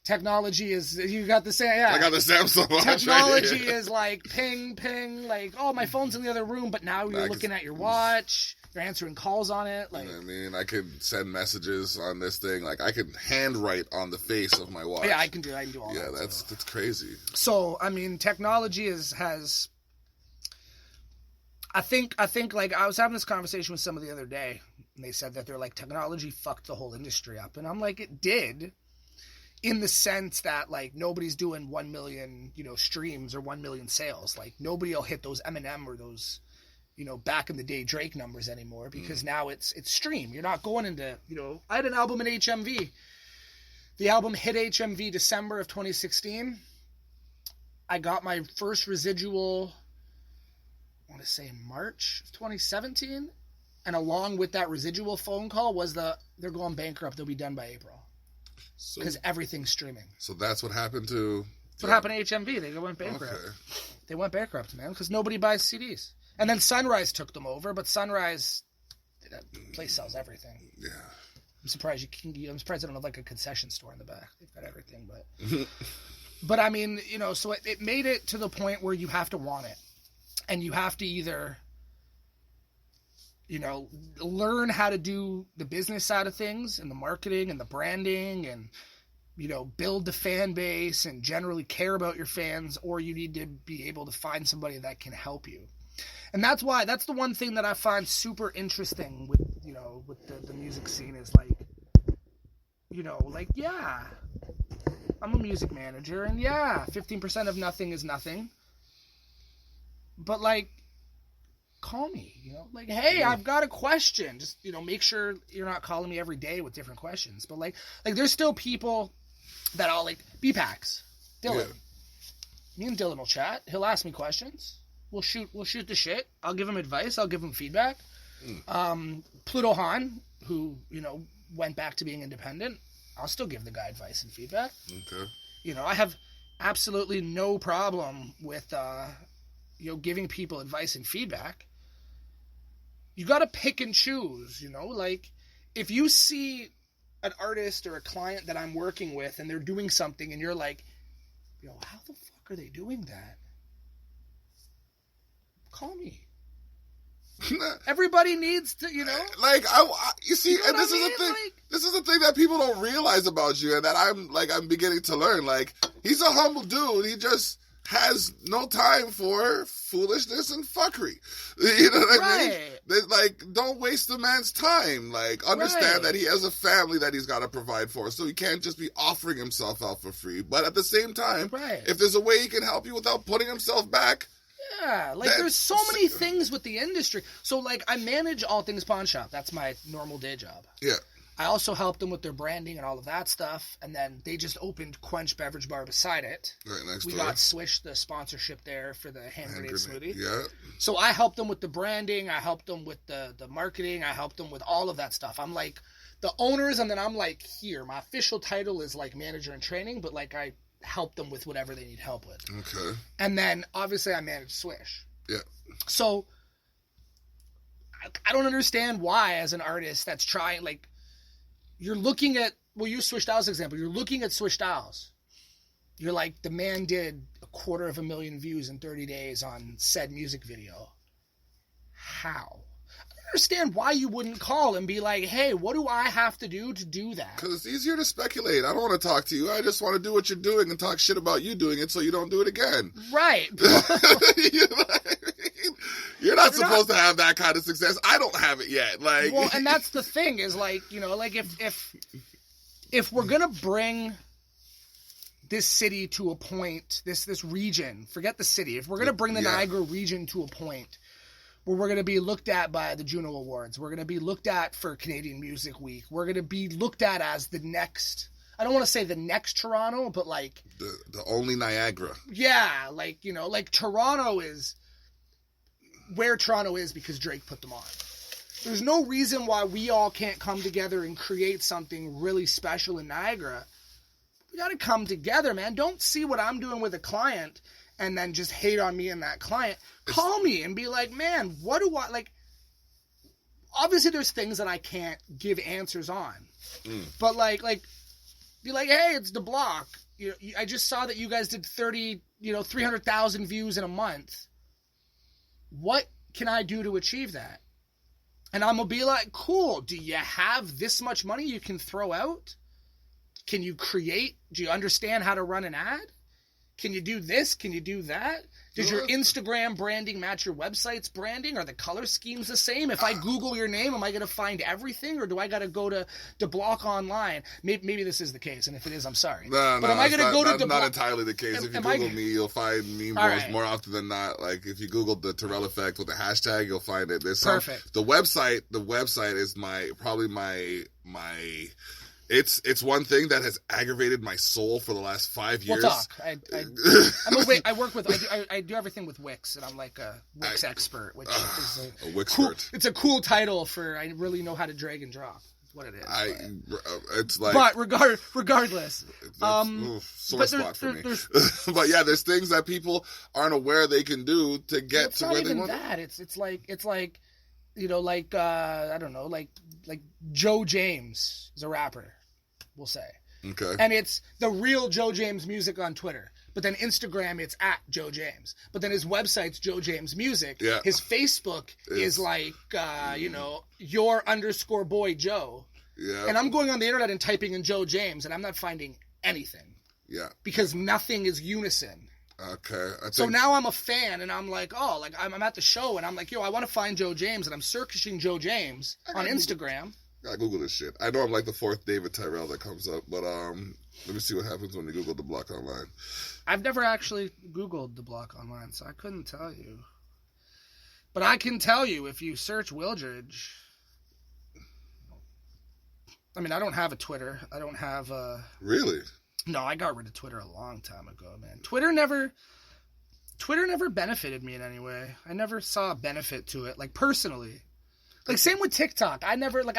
Technology is, you got the same, I got the Samsung watch. Technology is like ping, ping, like, oh, my phone's in the other room, but now you're looking at your watch. You're answering calls on it. Like, you know what I mean, I could send messages on this thing. Like, I could handwrite on the face of my watch. Yeah, I can do all that. Yeah, that's crazy. So, I mean, technology has. I think like I was having this conversation with somebody the other day, and they said that they're like, technology fucked the whole industry up, and I'm like, it did. In the sense that, like, nobody's doing 1 million, you know, streams or 1 million sales. Like, nobody will hit those Eminem or those, you know, back in the day Drake numbers anymore because now it's stream. You're not going into, you know, I had an album in HMV. The album hit HMV December of 2016. I got my first residual, I want to say March of 2017. And along with that residual phone call was they're going bankrupt. They'll be done by April. Because everything's streaming. So that's what happened to That's what happened to HMV. They went bankrupt. Okay. They went bankrupt, man, because nobody buys CDs. And then Sunrise took them over, but Sunrise, that place sells everything. Yeah. I'm surprised I'm surprised they don't have like a concession store in the back. They've got everything, but but I mean, you know, so it made it to the point where you have to want it, and you have to either, you know, learn how to do the business side of things and the marketing and the branding and, you know, build the fan base and generally care about your fans, or you need to be able to find somebody that can help you. And that's the one thing that I find super interesting with, you know, with the music scene is like, you know, like, yeah, I'm a music manager and yeah, 15% of nothing is nothing. But like, call me, you know, like, hey, I've got a question. Just, you know, make sure you're not calling me every day with different questions. But like there's still people that I'll like, BPAX, Dylan. Yeah. Me and Dylan will chat. He'll ask me questions. We'll shoot the shit. I'll give him advice. I'll give him feedback. Pluto Han, who, you know, went back to being independent, I'll still give the guy advice and feedback. Okay. You know, I have absolutely no problem with, you know, giving people advice and feedback. You got to pick and choose, you know, like if you see an artist or a client that I'm working with and they're doing something and you're like, yo, how the fuck are they doing that? Call me. Everybody needs to, you know. Like you see, you know, and this is the thing. Like, this is the thing that people don't realize about you, and that I'm beginning to learn. Like, he's a humble dude. He just has no time for foolishness and fuckery. You know what I mean? Like, don't waste the man's time. Like, understand that he has a family that he's got to provide for, so he can't just be offering himself out for free. But at the same time, if there's a way he can help you without putting himself back. Yeah, like there's so many things with the industry. So like I manage All Things Pawn Shop. That's my normal day job. Yeah. I also help them with their branding and all of that stuff. And then they just opened Quench Beverage Bar beside it. Right next door. We got Swish, the sponsorship there for the hand grenade smoothie. Yeah. So I help them with the branding. I help them with the marketing. I help them with all of that stuff. I'm like the owners, and then I'm like here. My official title is like manager in training, but like I help them with whatever they need help with. Okay. And then obviously I manage Swish. Yeah. So I don't understand why, as an artist that's trying, like, you're looking at, we'll use Swish Styles example. You're looking at Swish Styles. You're like, the man did 250,000 views in 30 days on said music video. How? Understand why you wouldn't call and be like, hey, what do I have to do that? Because it's easier to speculate. I don't want to talk to you. I just want to do what you're doing and talk shit about you doing it so you don't do it again. Right. You know what I mean? You're not supposed to have that kind of success. I don't have it yet. Like, well, and that's the thing is like, you know, like if we're going to bring this city to a point, this region, forget the city. If we're going to bring the Niagara region to a point where we're going to be looked at by the Juno Awards. We're going to be looked at for Canadian Music Week. We're going to be looked at as the next, I don't want to say the next Toronto, but like... The only Niagara. Yeah, like, you know, like Toronto is where Toronto is because Drake put them on. There's no reason why we all can't come together and create something really special in Niagara. We got to come together, man. Don't see what I'm doing with a client and then just hate on me and that client. Call me and be like, man, what do I, like, obviously there's things that I can't give answers on. But like, be like, hey, it's the block. You know, I just saw that you guys did 300,000 views in a month. What can I do to achieve that? And I'm going to be like, cool. Do you have this much money you can throw out? Can you create? Do you understand how to run an ad? Can you do this? Can you do that? Does your Instagram branding match your website's branding? Are the color schemes the same? If I Google your name, am I going to find everything? Or do I got to go to Block Online? Maybe this is the case, and if it is, I'm sorry. But am I going to go to not entirely the case. If you Google me, you'll find me more often than not. Like, if you Google the Terrell Effect with a hashtag, you'll find it. There's perfect. The website is probably my It's one thing that has aggravated my soul for the last 5 years. We'll talk. I do everything with Wix, and I'm like a Wix expert, which is a Wixpert. It's a cool title for I really know how to drag and drop. what it is. It's like, but regardless, sore spot for me. But yeah, there's things that people aren't aware they can do to get to where they want. It's like you know, like I don't know, like Joe James is a rapper, we'll say. Okay. And it's the real Joe James Music on Twitter. But then Instagram, it's at Joe James. But then his website's Joe James Music. Yeah. His Facebook is like, you know, your _ boy Joe. Yeah. And I'm going on the internet and typing in Joe James, and I'm not finding anything. Yeah. Because nothing is unison. Okay. So now I'm a fan, and I'm like, oh, like I'm at the show, and I'm like, yo, I want to find Joe James, and I'm searching Joe James on Instagram. I Google this shit. I know I'm like the fourth David Tyrell that comes up, but let me see what happens when you Google the block online. I've never actually Googled the block online, so I couldn't tell you. But I can tell you if you search Wildridge. I mean, I don't have a Twitter. I don't have a... Really? No, I got rid of Twitter a long time ago, man. Twitter never benefited me in any way. I never saw a benefit to it, like personally. Like same with TikTok. I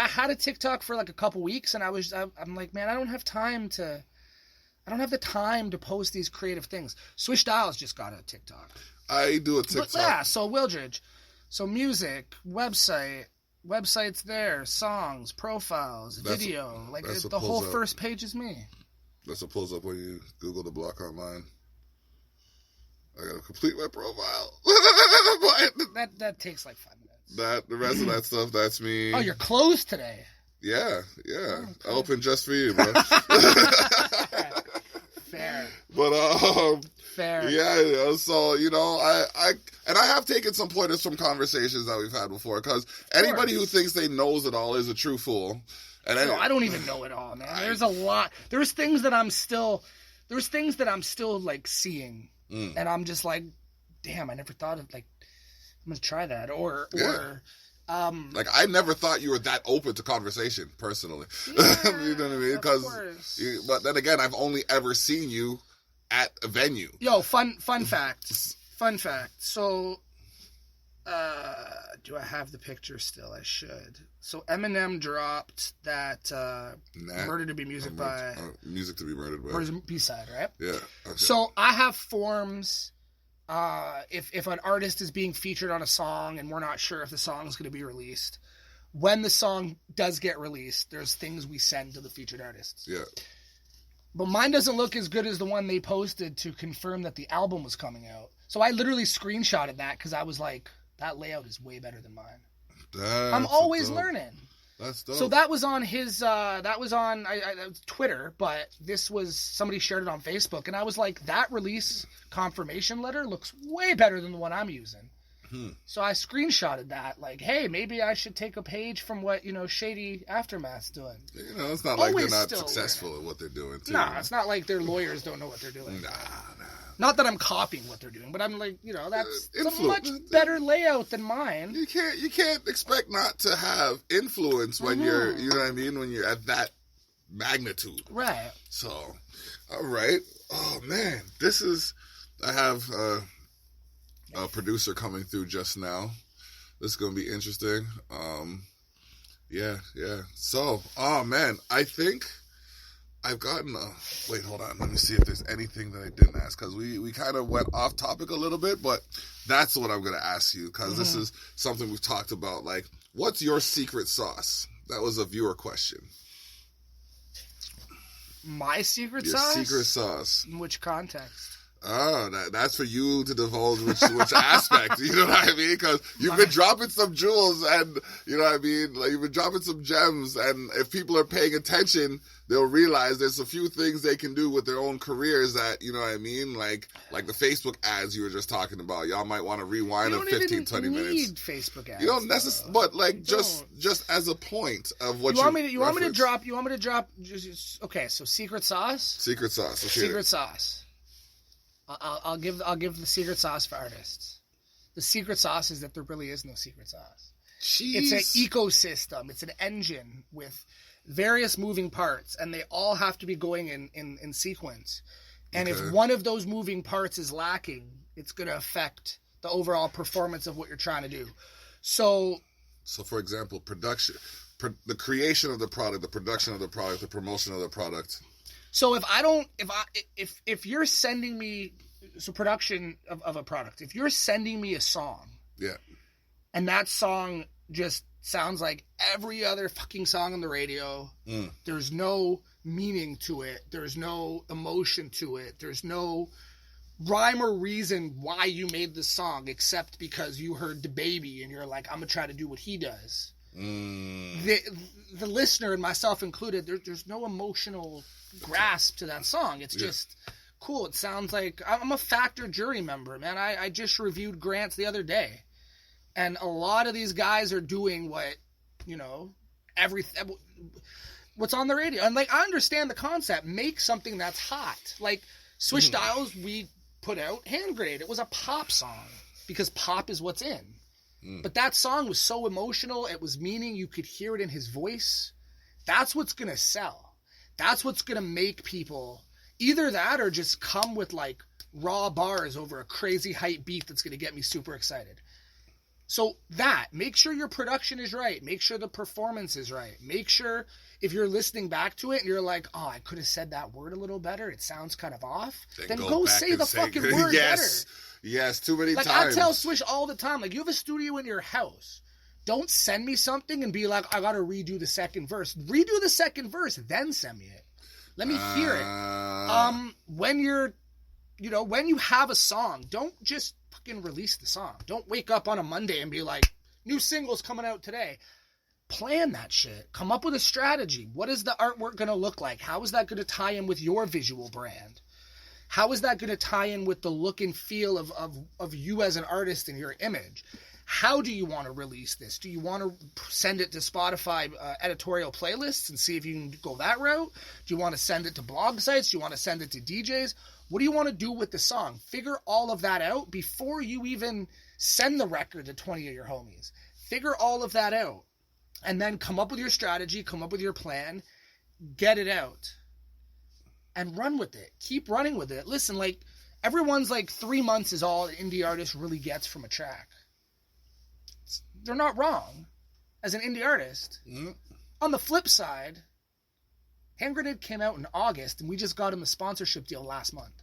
had a TikTok for like a couple weeks, and I'm like, man, I don't have the time to post these creative things. Swish Dials just got a TikTok. I do a TikTok. But yeah, so Wildridge. So music, website's there, songs, profiles, video. Like the whole first page is me. That's what pulls up when you Google the block online. I gotta complete my profile. But that takes like 5 minutes. The rest of that stuff, that's me. Oh, you're closed today. Yeah. Oh, okay. I opened just for you, bro. Fair. But fair. Yeah. So I have taken some pointers from conversations that we've had before, because anybody who thinks they knows it all is a true fool. And no, I don't even know it all, man. There's a lot. There's things that I'm still like seeing, and I'm just like, damn, I never thought of like. I'm gonna try that, or like I never thought you were that open to conversation personally. Yeah, you know what I mean? But then again, I've only ever seen you at a venue. Yo, fun fact. So, do I have the picture still? I should. So Eminem dropped that "Murder to Be Music" by "Music to Be Murdered" by B-side, right? Yeah. Okay. So I have forms. If an artist is being featured on a song and we're not sure if the song is going to be released, when the song does get released, there's things we send to the featured artists. Yeah. But mine doesn't look as good as the one they posted to confirm that the album was coming out. So I literally screenshotted that because I was like, that layout is way better than mine. I'm always learning. That's dope. So that was on his, Twitter, but this was, somebody shared it on Facebook, and I was like, that release confirmation letter looks way better than the one I'm using. So I screenshotted that, like, hey, maybe I should take a page from what, Shady Aftermath's doing. It's not like they're not successful at what they're doing, too. Nah, it's not like their lawyers don't know what they're doing. Nah. Not that I'm copying what they're doing, but I'm like, that's a much better layout than mine. You can't expect not to have influence when you're, you know what I mean, when you're at that magnitude. Right. So, all right. Oh man, I have a producer coming through just now. This is going to be interesting. Yeah. So, oh man, I think I've gotten wait, hold on. Let me see if there's anything that I didn't ask, because we kind of went off topic a little bit, but that's what I'm going to ask you, because this is something we've talked about. Like, what's your secret sauce? That was a viewer question. My secret sauce? Your secret sauce. In which context? Oh, that's for you to divulge which aspect, you know what I mean? Because you've been dropping some jewels, and, you know what I mean? Like, you've been dropping some gems, and if people are paying attention, they'll realize there's a few things they can do with their own careers that, you know what I mean? Like the Facebook ads you were just talking about. Y'all might want to rewind 15, 20 minutes. You need Facebook ads. You don't necessarily, but like just as a point of what you want me to drop. Okay, so secret sauce. Secret sauce. Okay. Secret sauce. I'll give the secret sauce for artists. The secret sauce is that there really is no secret sauce. Jeez. It's an ecosystem. It's an engine with various moving parts, and they all have to be going in sequence. And if one of those moving parts is lacking, it's going to affect the overall performance of what you're trying to do. So for example, production the creation of the product, the production of the product, the promotion of the product. So if you're sending me production of a product, if you're sending me a song, yeah, and that song just sounds like every other fucking song on the radio, there's no meaning to it, there's no emotion to it, there's no rhyme or reason why you made this song except because you heard DaBaby and you're like, I'm gonna try to do what he does. The listener, and myself included, there's no emotional grasp to that song. It's just cool. It sounds like I'm a Factor jury member, man. I just reviewed Grants the other day, and a lot of these guys are doing what, what's on the radio. And like, I understand the concept. Make something that's hot. Like Switch Dials, we put out Hand Grenade. It was a pop song because pop is what's in. But that song was so emotional. It was meaning. You could hear it in his voice. That's what's going to sell. That's what's going to make people either that or just come with like raw bars over a crazy hype beat that's going to get me super excited. So make sure your production is right. Make sure the performance is right. Make sure if you're listening back to it and you're like, oh, I could have said that word a little better. It sounds kind of off. Then go say the fucking word better. Yes, too many times. I tell Swish all the time, like, you have a studio in your house. Don't send me something and be like, I got to redo the second verse. Redo the second verse, then send me it. Let me hear it. When you have a song, don't just fucking release the song. Don't wake up on a Monday and be like, new singles coming out today. Plan that shit. Come up with a strategy. What is the artwork going to look like? How is that going to tie in with your visual brand? How is that going to tie in with the look and feel of you as an artist and your image? How do you want to release this? Do you want to send it to Spotify editorial playlists and see if you can go that route? Do you want to send it to blog sites? Do you want to send it to DJs? What do you want to do with the song? Figure all of that out before you even send the record to 20 of your homies. Figure all of that out. And then come up with your strategy, come up with your plan, get it out. And run with it. Keep running with it. Listen, like, everyone's like 3 months is all an indie artist really gets from a track. They're not wrong as an indie artist. On the flip side, Hand Grenade came out in August, and we just got him a sponsorship deal last month.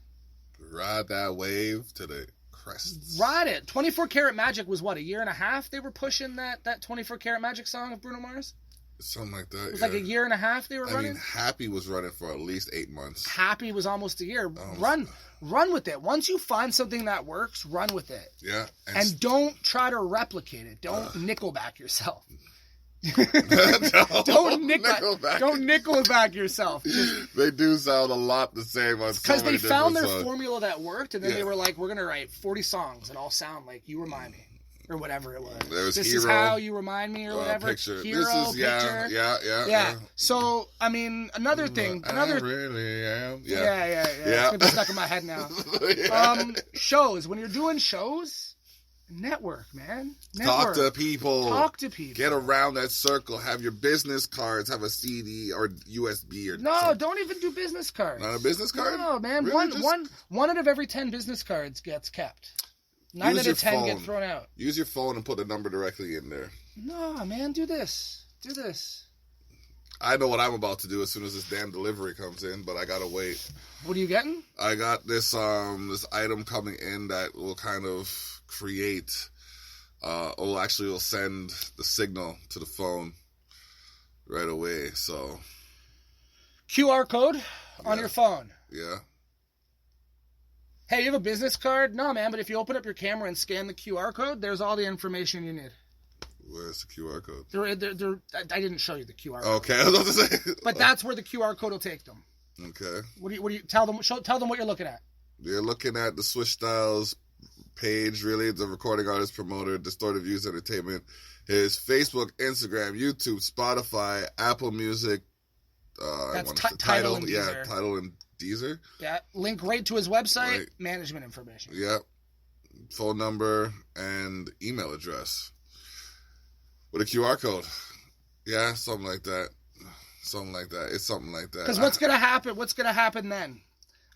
Ride that wave to the crest. Ride it. 24 Karat Magic was what, a year and a half they were pushing that 24 Karat Magic song of Bruno Mars? Something like that. It was like a year and a half they were running. I mean, Happy was running for at least 8 months. Happy was almost a year. Run with it. Once you find something that works, run with it. Yeah. And don't try to replicate it. Don't Nickelback yourself. Don't Nickelback yourself. They do sound a lot the same on because they found their formula that worked, and then they were like, we're gonna write 40 songs that all sound like You Remind Me. Or whatever it was. This Hero, is how you remind me, or whatever. Picture. Hero, this is, picture. Yeah. So, I mean, another thing. I really am. Yeah. It's gonna be stuck in my head now. Shows. When you're doing shows, network, man. Talk to people. Get around that circle. Have your business cards. Have a CD or USB or no. Don't even do business cards. Not a business card? No, man. Really? One out of every 10 business cards gets kept. 9 out of 10 get thrown out. Use your phone and put the number directly in there. No, man, do this. I know what I'm about to do as soon as this damn delivery comes in, but I gotta wait. What are you getting? I got this item coming in that will kind of create, will send the signal to the phone right away. So QR code on your phone. Yeah. Hey, you have a business card? No, man, but if you open up your camera and scan the QR code, there's all the information you need. Where's the QR code? I didn't show you the QR code. Okay, I was about to say. But that's where the QR code will take them. Okay. What do you tell them? Tell them what you're looking at. You're looking at the Switch Styles page, really, the recording artist promoter, Distorted Views Entertainment. His Facebook, Instagram, YouTube, Spotify, Apple Music. That's Tidal and Deezer. Yeah, Tidal and Deezer. Yeah, link right to his website, management information. Yeah, phone number and email address with a QR code. Yeah, something like that. It's something like that. Because what's gonna happen? What's gonna happen then?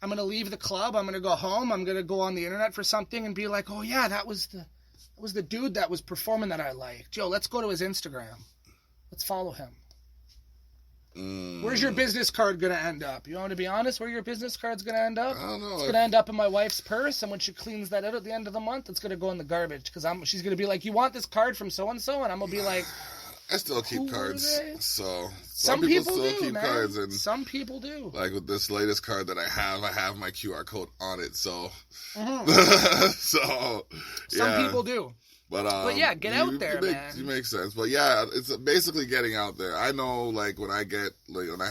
I'm gonna leave the club. I'm gonna go home. I'm gonna go on the internet for something and be like, oh yeah, that was the dude that was performing that I liked. Yo, let's go to his Instagram. Let's follow him. Where's your business card going to end up? You want to be honest? Where your business card's going to end up? I don't know. It's going to end up in my wife's purse, and when she cleans that out at the end of the month, it's going to go in the garbage, because she's going to be like, you want this card from so-and-so? And I'm going to be like... I still keep cards, so... Some people still do, keep man. cards, and some people do. Like with this latest card that I have my QR code on it, so... So, Some people do. But yeah, get out there, man. You make sense. But yeah, it's basically getting out there. I know, like, when I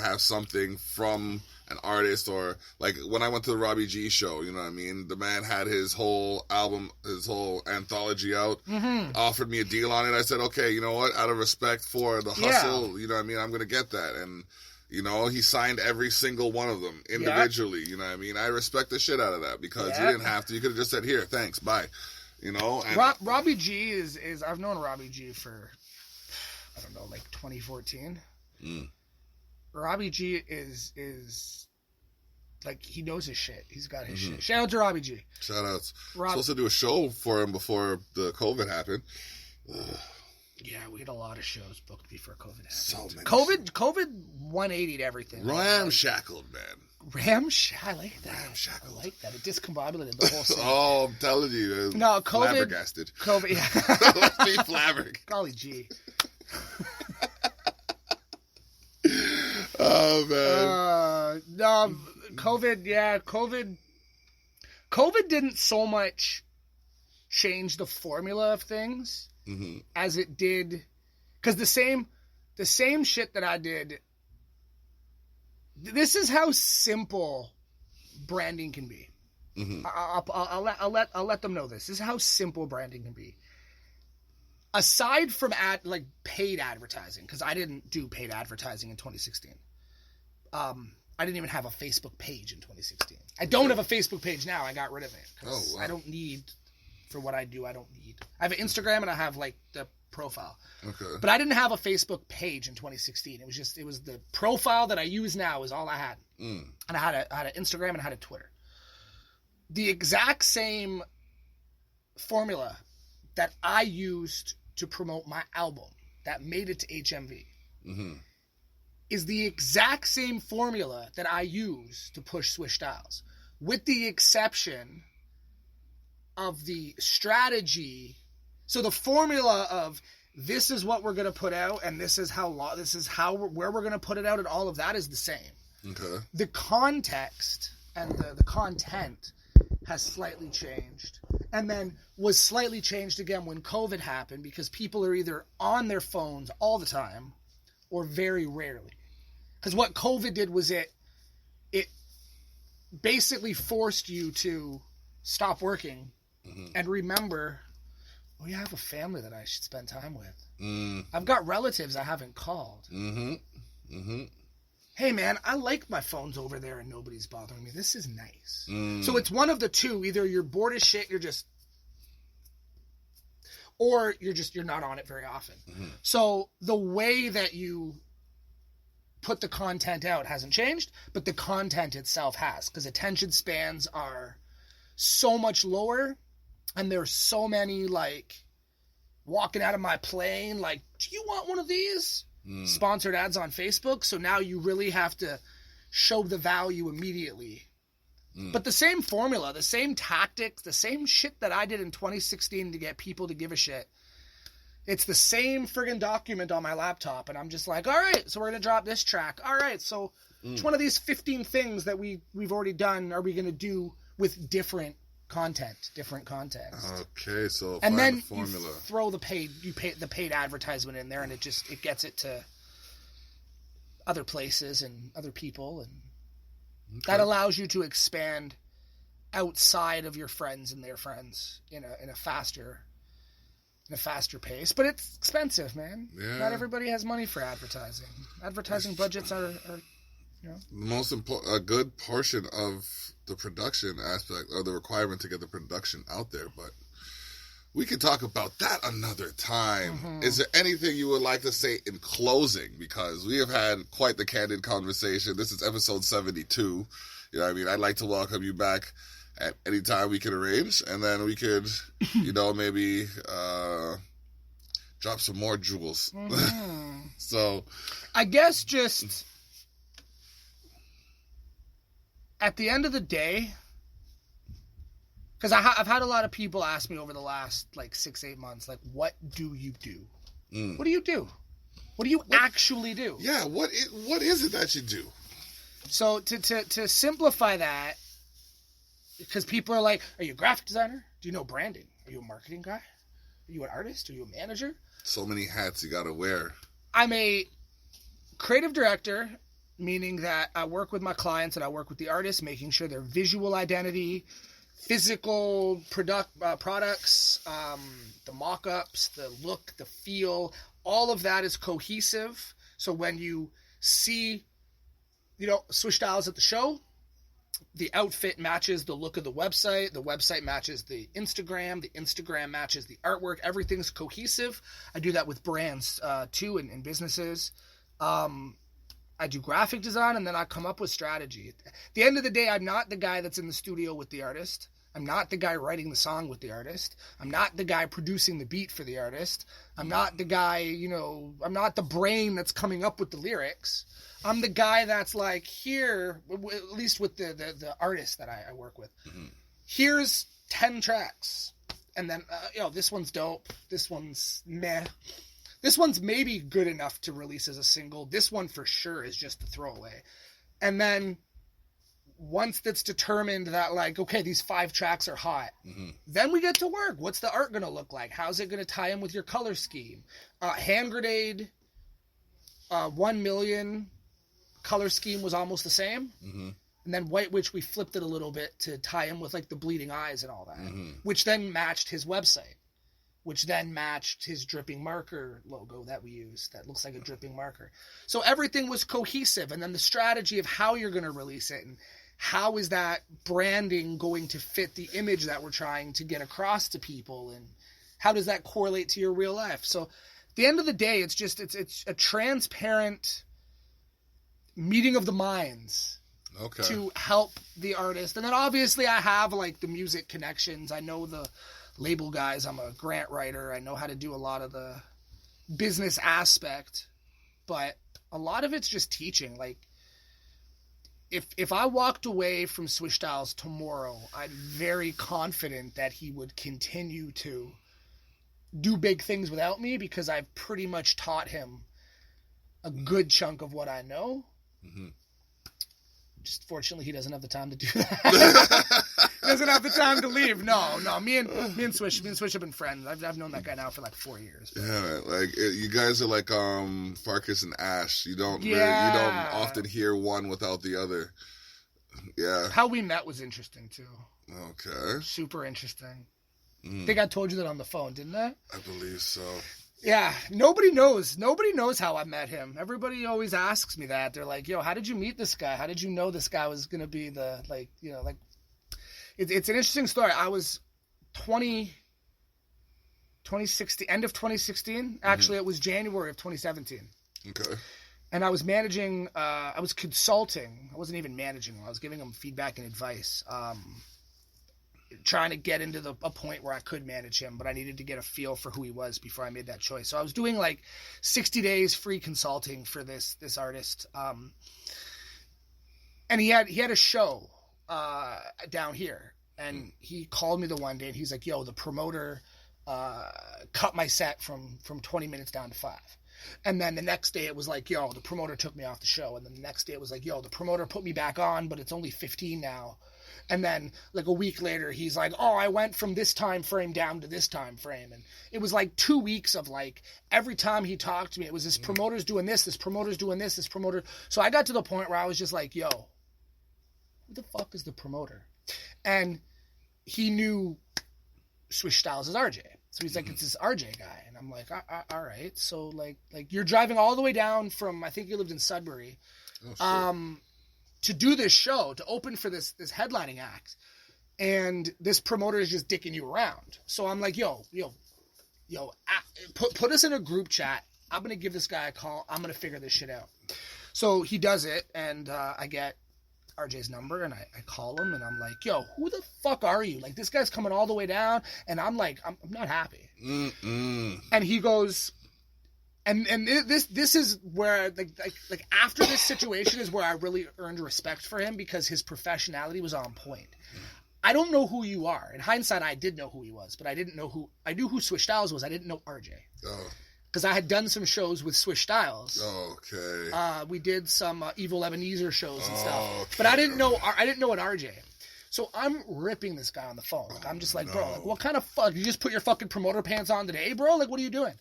have something from an artist, or like when I went to the Robbie G show, you know what I mean? The man had his whole album, his whole anthology out, offered me a deal on it. I said, okay, you know what? Out of respect for the hustle, you know what I mean? I'm going to get that. And, you know, he signed every single one of them individually, you know what I mean? I respect the shit out of that, because you didn't have to. You could have just said, here, thanks, bye. You know, and Robbie G is I've known Robbie G for, I don't know, like 2014. Robbie G is like, he knows his shit. He's got his shit. Shout out to Robbie G. Shout outs. Supposed to do a show for him before the COVID happened. Yeah, we had a lot of shows booked before COVID happened. So many. COVID 180'd everything. Ramshackled, man. I like that. Ramshackled. I like that. It discombobulated the whole scene. Oh, I'm telling you. No, COVID. Flabbergasted. COVID, yeah. Let's be flabbergasted. Golly gee. Oh, man. No, COVID, yeah. COVID didn't so much change the formula of things as it did. Because the same shit that I did. This is how simple branding can be. I'll let them know this. This is how simple branding can be. Aside from paid advertising, because I didn't do paid advertising in 2016. I didn't even have a Facebook page in 2016. I don't have a Facebook page now. I got rid of it. I don't need, for what I do, I don't need. I have an Instagram and I have like the profile. Okay. But I didn't have a Facebook page in 2016. It was the profile that I use now is all I had. And I had an Instagram and I had a Twitter. The exact same formula that I used to promote my album that made it to HMV is the exact same formula that I use to push Swish Styles, with the exception of the strategy. So the formula of this is what we're going to put out, and this is where we're going to put it out, and all of that is the same. Okay. The context and the content has slightly changed, and then was slightly changed again when COVID happened, because people are either on their phones all the time or very rarely. Because what COVID did was it basically forced you to stop working and remember, oh, yeah, I have a family that I should spend time with. I've got relatives I haven't called. Hey, man, I like my phone's over there and nobody's bothering me. This is nice. So it's one of the two. Either you're bored as shit, or you're not on it very often. So the way that you put the content out hasn't changed, but the content itself has, because attention spans are so much lower, and there's so many, like, walking out of my plane, like, do you want one of these? Sponsored ads on Facebook. So now you really have to show the value immediately. But the same formula, the same tactics, the same shit that I did in 2016 to get people to give a shit. It's the same friggin' document on my laptop, and I'm just like, all right, so we're going to drop this track. All right, so which one of these 15 things that we've already done are we going to do with different context? Okay, so and then the formula. You throw the paid advertisement in there, and it gets it to other places and other people, and that allows you to expand outside of your friends and their friends in a faster pace. But it's expensive, man. Yeah. Not everybody has money for advertising. Advertising budgets are the most important, a good portion of the production aspect, or the requirement to get the production out there. But we can talk about that another time. Is there anything you would like to say in closing? Because we have had quite the candid conversation. This is episode 72. You know what I mean? I'd like to welcome you back at any time we can arrange, and then we could, maybe drop some more jewels. Mm-hmm. So, I guess just at the end of the day, because I've had a lot of people ask me over the last like 6-8 months, like, what do you do? What do you do? What do you actually do? Yeah, what is it that you do? So to simplify that, because people are like, are you a graphic designer? Do you know branding? Are you a marketing guy? Are you an artist? Are you a manager? So many hats you gotta wear. I'm a creative director, meaning that I work with my clients and I work with the artists, making sure their visual identity, physical products, the mock-ups, the look, the feel, all of that is cohesive. So when you see, Swish Styles at the show, the outfit matches the look of the website matches the Instagram matches the artwork, everything's cohesive. I do that with brands too, and businesses. I do graphic design, and then I come up with strategy. At the end of the day, I'm not the guy that's in the studio with the artist. I'm not the guy writing the song with the artist. I'm not the guy producing the beat for the artist. I'm not the guy, I'm not the brain that's coming up with the lyrics. I'm the guy that's like, here, at least with the artist that I work with, here's 10 tracks. And then, this one's dope. This one's meh. This one's maybe good enough to release as a single. This one for sure is just a throwaway. And then once that's determined that, like, okay, these 5 tracks are hot, then we get to work. What's the art going to look like? How's it going to tie in with your color scheme? Hand Grenade, 1 Million color scheme was almost the same. And then White Witch, we flipped it a little bit to tie in with like the bleeding eyes and all that, which then matched his website, which then matched his dripping marker logo that we use that looks like a dripping marker. So everything was cohesive. And then the strategy of how you're going to release it and how is that branding going to fit the image that we're trying to get across to people, and how does that correlate to your real life? So at the end of the day, it's a transparent meeting of the minds to help the artist. And then obviously I have like the music connections. I know the label guys. I'm a grant writer. I know how to do a lot of the business aspect, but a lot of it's just teaching. Like if I walked away from Swish Styles tomorrow, I'm very confident that he would continue to do big things without me, because I've pretty much taught him a good chunk of what I know. Just fortunately, he doesn't have the time to do that. He doesn't have the time to leave. No. Me and Swish have been friends. I've known that guy now for like 4 years. Yeah, man. Like you guys are like Farkas and Ash. You don't often hear one without the other. Yeah. How we met was interesting too. Okay. Super interesting. I think I told you that on the phone, didn't I? I believe so. Yeah, nobody knows how I met him. Everybody always asks me that. They're like, yo, how did you meet this guy? How did you know this guy was going to be the, like, it's an interesting story. I was 2016, end of 2016. Actually, it was January of 2017. Okay. And I was managing, I was consulting. I wasn't even managing. I was giving him feedback and advice. Trying to get into a point where I could manage him, but I needed to get a feel for who he was before I made that choice. So I was doing like 60 days free consulting for this artist. And he had a show down here, and he called me the one day and he's like, yo, the promoter cut my set from 20 minutes down to 5. And then the next day it was like, yo, the promoter took me off the show. And then the next day it was like, yo, the promoter put me back on, but it's only 15 now. And then like a week later, he's like, oh, I went from this time frame down to this time frame. And it was like 2 weeks of like, every time he talked to me, it was this promoter's doing this promoter's doing this promoter. So I got to the point where I was just like, yo, who the fuck is the promoter? And he knew Swish Styles as RJ. So he's like, it's this RJ guy. And I'm like, all right. So like you're driving all the way down from, I think you lived in Sudbury. Oh, to do this show, to open for this headlining act, and this promoter is just dicking you around. So I'm like, yo, put us in a group chat. I'm gonna give this guy a call. I'm gonna figure this shit out. So he does it, and I get RJ's number, and I call him, and I'm like, yo, who the fuck are you? Like, this guy's coming all the way down, and I'm like, I'm not happy. And he goes, and this is where, like after this situation is where I really earned respect for him, because his professionality was on point. I don't know who you are. In hindsight, I did know who he was, but I knew who Swish Styles was. I didn't know RJ. Oh. Because I had done some shows with Swish Styles. Okay. We did some Evil Ebenezer shows and stuff. Okay. But I didn't know an RJ. So I'm ripping this guy on the phone. Like, I'm just like, bro, like, what kind of fuck? You just put your fucking promoter pants on today, bro? Like, what are you doing?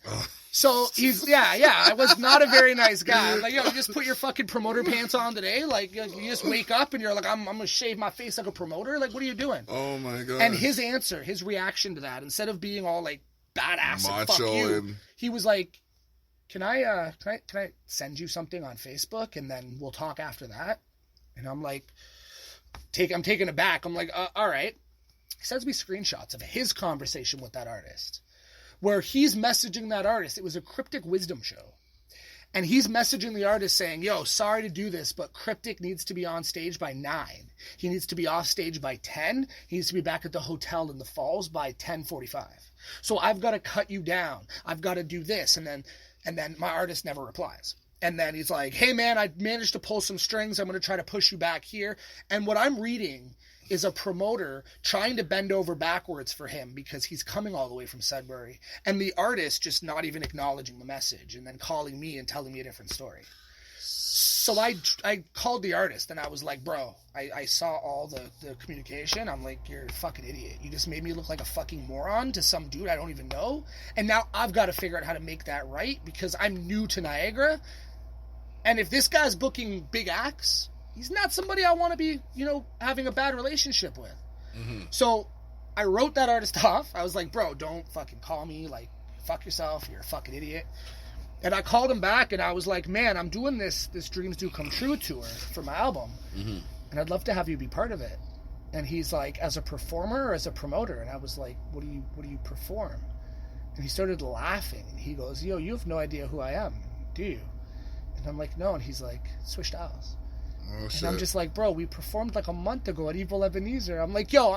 So he's, I was not a very nice guy. I'm like, yo, you just put your fucking promoter pants on today? Like, you just wake up and you're like, I'm going to shave my face like a promoter? Like, what are you doing? Oh, my God. And his answer, his reaction to that, instead of being all, like, badass and fuck you, he was like, can I send you something on Facebook and then we'll talk after that? And I'm like, I'm taken aback. I'm like, all right. He sends me screenshots of his conversation with that artist, where he's messaging that artist. It was a Cryptic Wisdom show. And he's messaging the artist saying, yo, sorry to do this, but Cryptic needs to be on stage by 9. He needs to be off stage by 10. He needs to be back at the hotel in the Falls by 10:45. So I've got to cut you down. I've got to do this. And then my artist never replies. And then he's like, hey, man, I managed to pull some strings. I'm going to try to push you back here. And what I'm reading is a promoter trying to bend over backwards for him because he's coming all the way from Sudbury. And the artist just not even acknowledging the message and then calling me and telling me a different story. So I called the artist and I was like, bro, I saw all the communication. I'm like, you're a fucking idiot. You just made me look like a fucking moron to some dude I don't even know. And now I've got to figure out how to make that right because I'm new to Niagara. And if this guy's booking big acts, he's not somebody I want to be, having a bad relationship with. Mm-hmm. So I wrote that artist off. I was like, bro, don't fucking call me. Like, fuck yourself. You're a fucking idiot. And I called him back and I was like, man, I'm doing this Dreams Do Come True tour for my album. Mm-hmm. And I'd love to have you be part of it. And he's like, as a performer or as a promoter? And I was like, what do you perform? And he started laughing. And he goes, yo, you have no idea who I am, do you? And I'm like, no. And he's like, Swish Styles. Oh, shit. And I'm just like, bro, we performed like a month ago at Evil Ebenezer. I'm like, yo,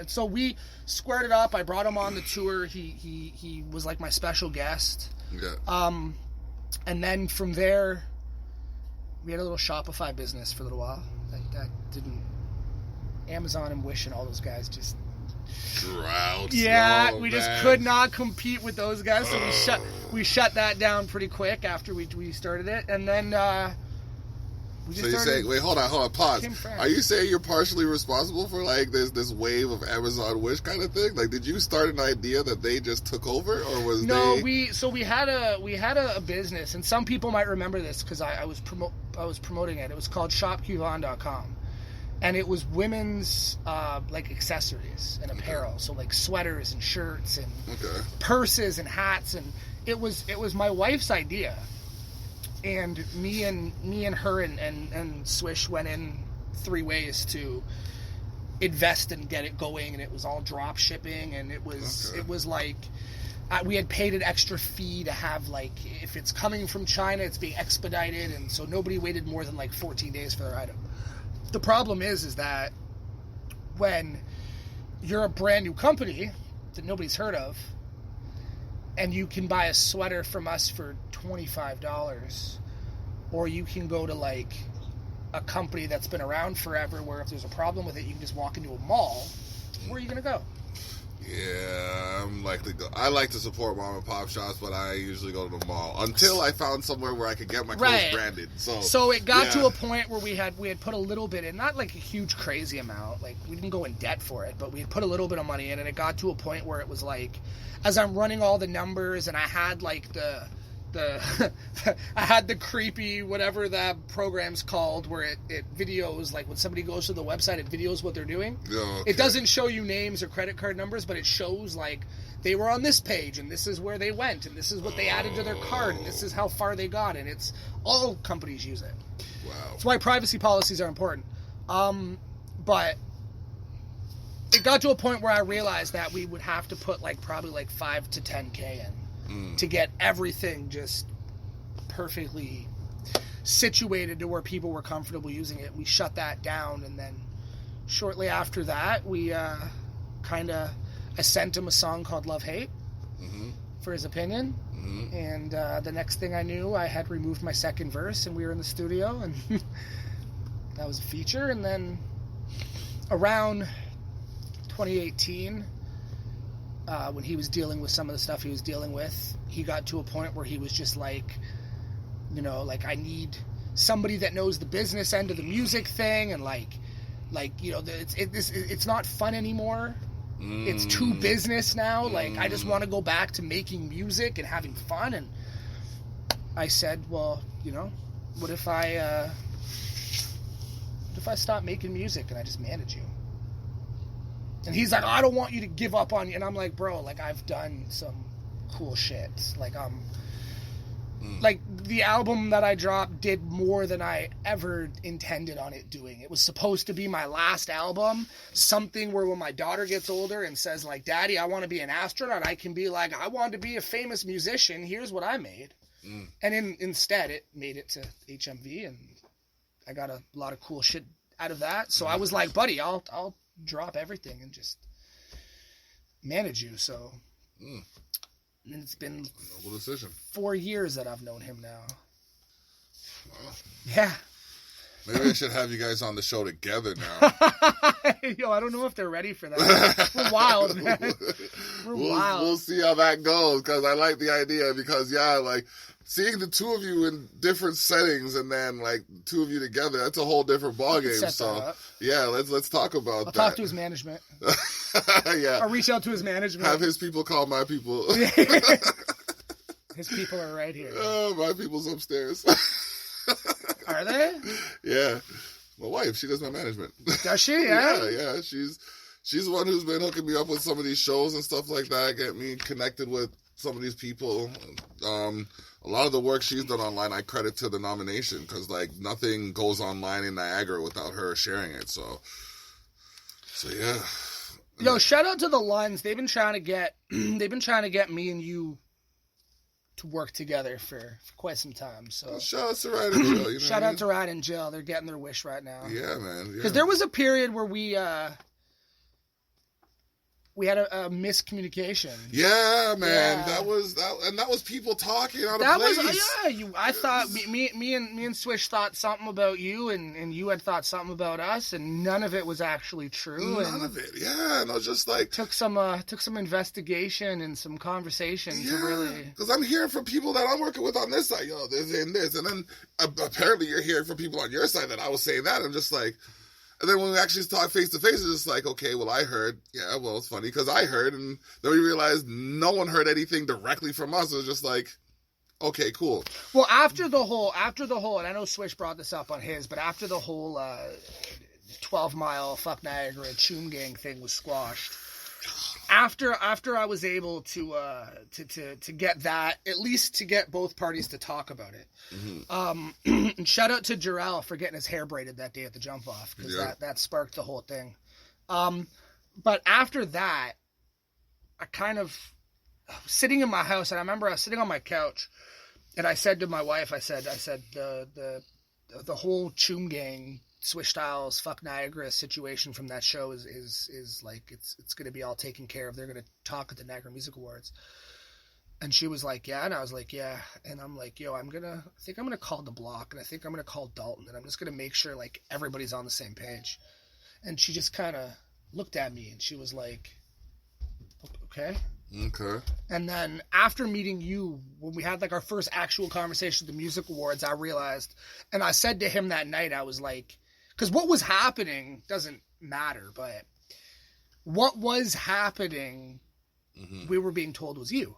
so we squared it up. I brought him on the tour. He was like my special guest. Yeah. And then from there, we had a little Shopify business for a little while. That didn't. Amazon and Wish and all those guys just drought. Yeah, we just could not compete with those guys, so we shut that down pretty quick after we started it, and then we just so you're saying, wait, hold on, pause. Are you saying you're partially responsible for like this wave of Amazon Wish kind of thing? Like, did you start an idea that they just took over, or was no? We had a business, and some people might remember this because I was promoting it. It was called ShopCuvon.com. And it was women's like accessories and apparel, so like sweaters and shirts and purses and hats, and it was my wife's idea, and me and her and Swish went in 3 ways to invest and get it going, and it was all drop shipping, and it was like we had paid an extra fee to have, like, if it's coming from China, it's being expedited, and so nobody waited more than like 14 days for their item. The problem is that when you're a brand new company that nobody's heard of, and you can buy a sweater from us for $25, or you can go to like a company that's been around forever, where if there's a problem with it, you can just walk into a mall. Where are you gonna go? Yeah, I like to support mom and pop shops, but I usually go to the mall until I found somewhere where I could get my clothes branded. So it got to a point where we had put a little bit in, not like a huge crazy amount, like we didn't go in debt for it, but we had put a little bit of money in, and it got to a point where it was like, as I'm running all the numbers, and I had like I had the creepy, whatever that program's called, where it videos, like when somebody goes to the website, it videos what they're doing. Oh, okay. It doesn't show you names or credit card numbers, but it shows like they were on this page, and this is where they went, and this is what they added to their card, and this is how far they got, and it's all companies use it. Wow. That's why privacy policies are important. But it got to a point where I realized that we would have to put like probably like $5 to $10K in to get everything just perfectly situated to where people were comfortable using it. We shut that down, and then shortly after that, we I sent him a song called Love Hate for his opinion. And the next thing I knew, I had removed my second verse, and we were in the studio, and that was a feature. And then around 2018, when he was dealing with some of the stuff he was dealing with, he got to a point where he was just like, I need somebody that knows the business end of the music thing, and it's not fun anymore. It's too business now. I just want to go back to making music and having fun. And I said, well, what if I stop making music and I just manage you? And he's like, I don't want you to give up on you. And I'm like, bro, I've done some cool shit. The album that I dropped did more than I ever intended on it doing. It was supposed to be my last album, something where when my daughter gets older and says, Daddy, I want to be an astronaut, I can be like, I want to be a famous musician. Here's what I made. And instead, it made it to HMV, and I got a lot of cool shit out of that. So I was like, buddy, I'll drop everything and just manage you. So... And it's been a noble decision. 4 years that I've known him now. Wow. Yeah. Maybe I should have you guys on the show together now. Yo, I don't know if they're ready for that. We're wild, man. We're wild. We'll see how that goes, because I like the idea, because, seeing the two of you in different settings and then, two of you together, that's a whole different ballgame. So, let's talk about that. I'll talk to his management. Yeah. I'll reach out to his management. Have his people call my people. His people are right here. Oh, my people's upstairs. Are they? Yeah. My wife, she does my management. Does she? Yeah? Yeah. She's the one who's been hooking me up with some of these shows and stuff like that, get me connected with some of these people. A lot of the work she's done online, I credit to the nomination, because nothing goes online in Niagara without her sharing it. So yeah. Yo, shout out to the Lunds. They've been trying to get me and you to work together for quite some time. So shout out to Ryan and Jill. Shout out to Ryan and Jill. They're getting their wish right now. Yeah, man. Because there was a period where we had a miscommunication. Yeah, man. Yeah. That was people talking out of place. I thought me and Swish thought something about you, and you had thought something about us, and none of it was actually true. None of it. Yeah, and I was just took some investigation and some conversation to really. Because I'm hearing from people that I'm working with on this side, they're saying this, and then apparently you're hearing from people on your side that I was saying that. I'm just like. And then when we actually talk face to face, it's just okay, well, I heard. Yeah, well, it's funny because I heard, and then we realized no one heard anything directly from us. It was just okay, cool. Well, after the whole, and I know Swish brought this up on his, but after the whole 12-mile fuck Niagara Choom Gang thing was squashed, after I was able to get that, at least to get both parties to talk about it. And shout out to Jarrell for getting his hair braided that day at the jump off, because that sparked the whole thing. But after that, I kind of sitting in my house, and I remember I was sitting on my couch, and I said to my wife, I said the whole Choom Gang Swish Styles fuck Niagara situation from that show is it's going to be all taken care of. They're going to talk at the Niagara Music Awards. And she was like, yeah. And I was like, yeah. And I'm like, yo, I think I'm going to call the block, and I think I'm going to call Dalton, and I'm just going to make sure everybody's on the same page. And she just kind of looked at me, and she was like, okay. Okay. And then after meeting you, when we had our first actual conversation at the Music Awards, I realized, and I said to him that night, I was like, because what was happening doesn't matter, but what was happening, we were being told was you.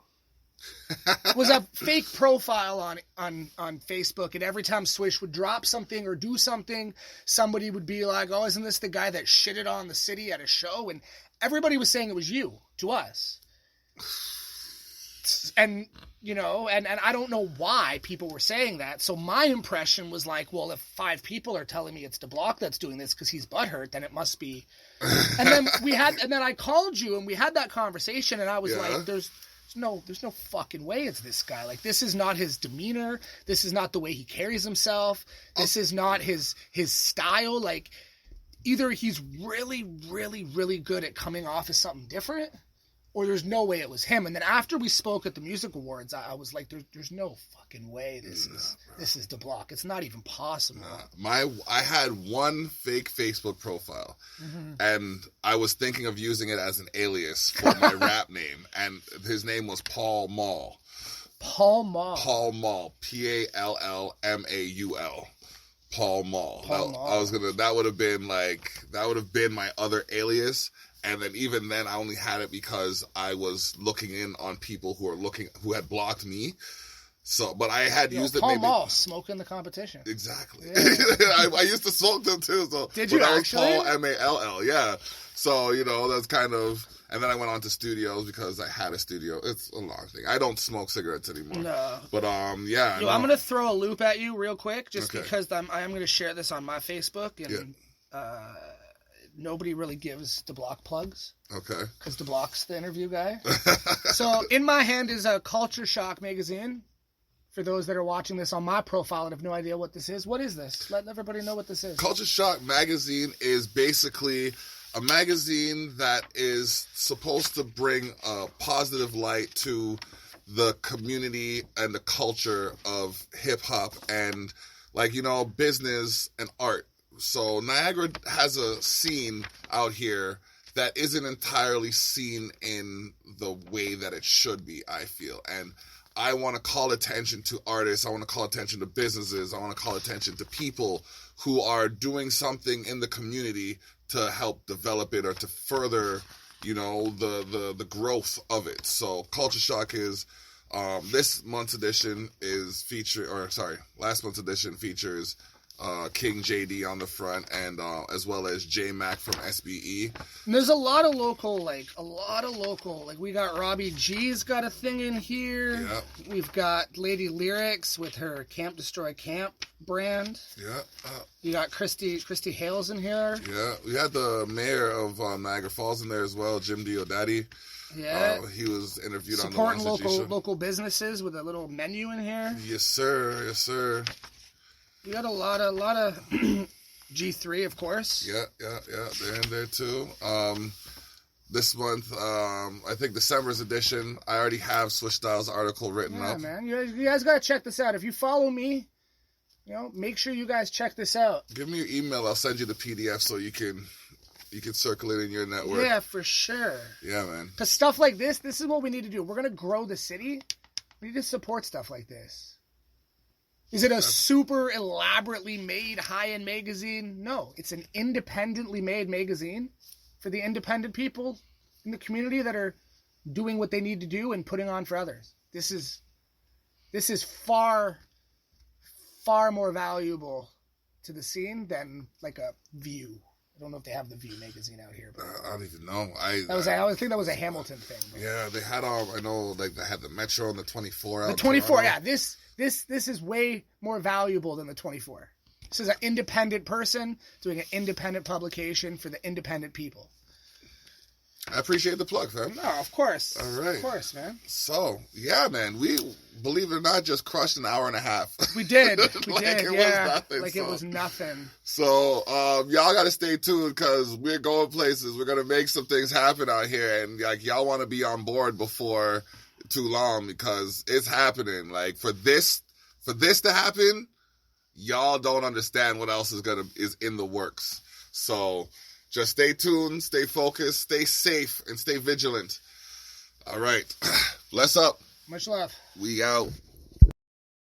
Was a fake profile on Facebook, and every time Swish would drop something or do something, somebody would be like, oh, isn't this the guy that shitted on the city at a show? And everybody was saying it was you to us. And, and I don't know why people were saying that. So my impression was well, if 5 people are telling me it's the block that's doing this because he's butthurt, then it must be. And then I called you and we had that conversation, and I was like, there's no fucking way it's this guy. Like, this is not his demeanor. This is not the way he carries himself. This is not his style. Like, either he's really, really, really good at coming off as something different, or there's no way it was him. And then after we spoke at the music awards, I was like, there's no fucking way this is DeBlock. It's not even possible. I had one fake Facebook profile, and I was thinking of using it as an alias for my rap name, and his name was Paul Mall. Paul Mall. Paul Mall. Pallmaul. Paul Mall. That would have been my other alias. And then even then, I only had it because I was looking in on people who had blocked me. So, but I had used it. Paul Mall, smoking the competition. Exactly. Yeah. I used to smoke them too. So, did you actually? Paul Mall. Yeah. So that's kind of. And then I went on to studios because I had a studio. It's a long thing. I don't smoke cigarettes anymore. No. But yeah. I'm gonna throw a loop at you real quick, just because I am gonna share this on my Facebook and. Nobody really gives DeBlock plugs. Okay. Because DeBlock's the interview guy. So in my hand is a Culture Shock magazine. For those that are watching this on my profile and have no idea what this is, what is this? Let everybody know what this is. Culture Shock magazine is basically a magazine that is supposed to bring a positive light to the community and the culture of hip-hop and, business and art. So Niagara has a scene out here that isn't entirely seen in the way that it should be, I feel. And I want to call attention to artists. I want to call attention to businesses. I want to call attention to people who are doing something in the community to help develop it or to further, the growth of it. So Culture Shock is last month's edition features King JD on the front, and as well as J Mac from SBE. And there's a lot of local, we got Robbie G's got a thing in here. Yeah. We've got Lady Lyrics with her Camp Destroy Camp brand. Yeah. You got Christy Hales in here. Yeah. We had the mayor of Niagara Falls in there as well, Jim Diodati. Yeah. He was interviewed supporting on the local businesses with a little menu in here. Yes, sir. Yes, sir. We got a lot of G3, of course. Yeah. They're in there too. This month, I think December's edition, I already have Switch Styles article written up. Yeah, man. You guys got to check this out. If you follow me, make sure you guys check this out. Give me your email. I'll send you the PDF so you can circle it in your network. Yeah, for sure. Yeah, man. Because stuff like this is what we need to do. We're going to grow the city. We need to support stuff like this. Is it a super elaborately made high-end magazine? No, it's an independently made magazine for the independent people in the community that are doing what they need to do and putting on for others. This is far, far more valuable to the scene than like a View. I don't know if they have the View magazine out here. But I don't even know. I think that was a Hamilton thing. But. Yeah, they had I know they had the Metro and the 24 out. The 24, yeah. This is way more valuable than the 24. This is an independent person doing an independent publication for the independent people. I appreciate the plug, fam. No, of course. All right. Of course, man. So, yeah, man, we, believe it or not, just crushed an hour and a half. We did. It was nothing. So, y'all got to stay tuned because we're going places. We're going to make some things happen out here. And, y'all want to be on board before too long because it's happening. For this to happen, y'all don't understand what else is in the works. So, just stay tuned, stay focused, stay safe, and stay vigilant. All right. Bless up. Much love. We out.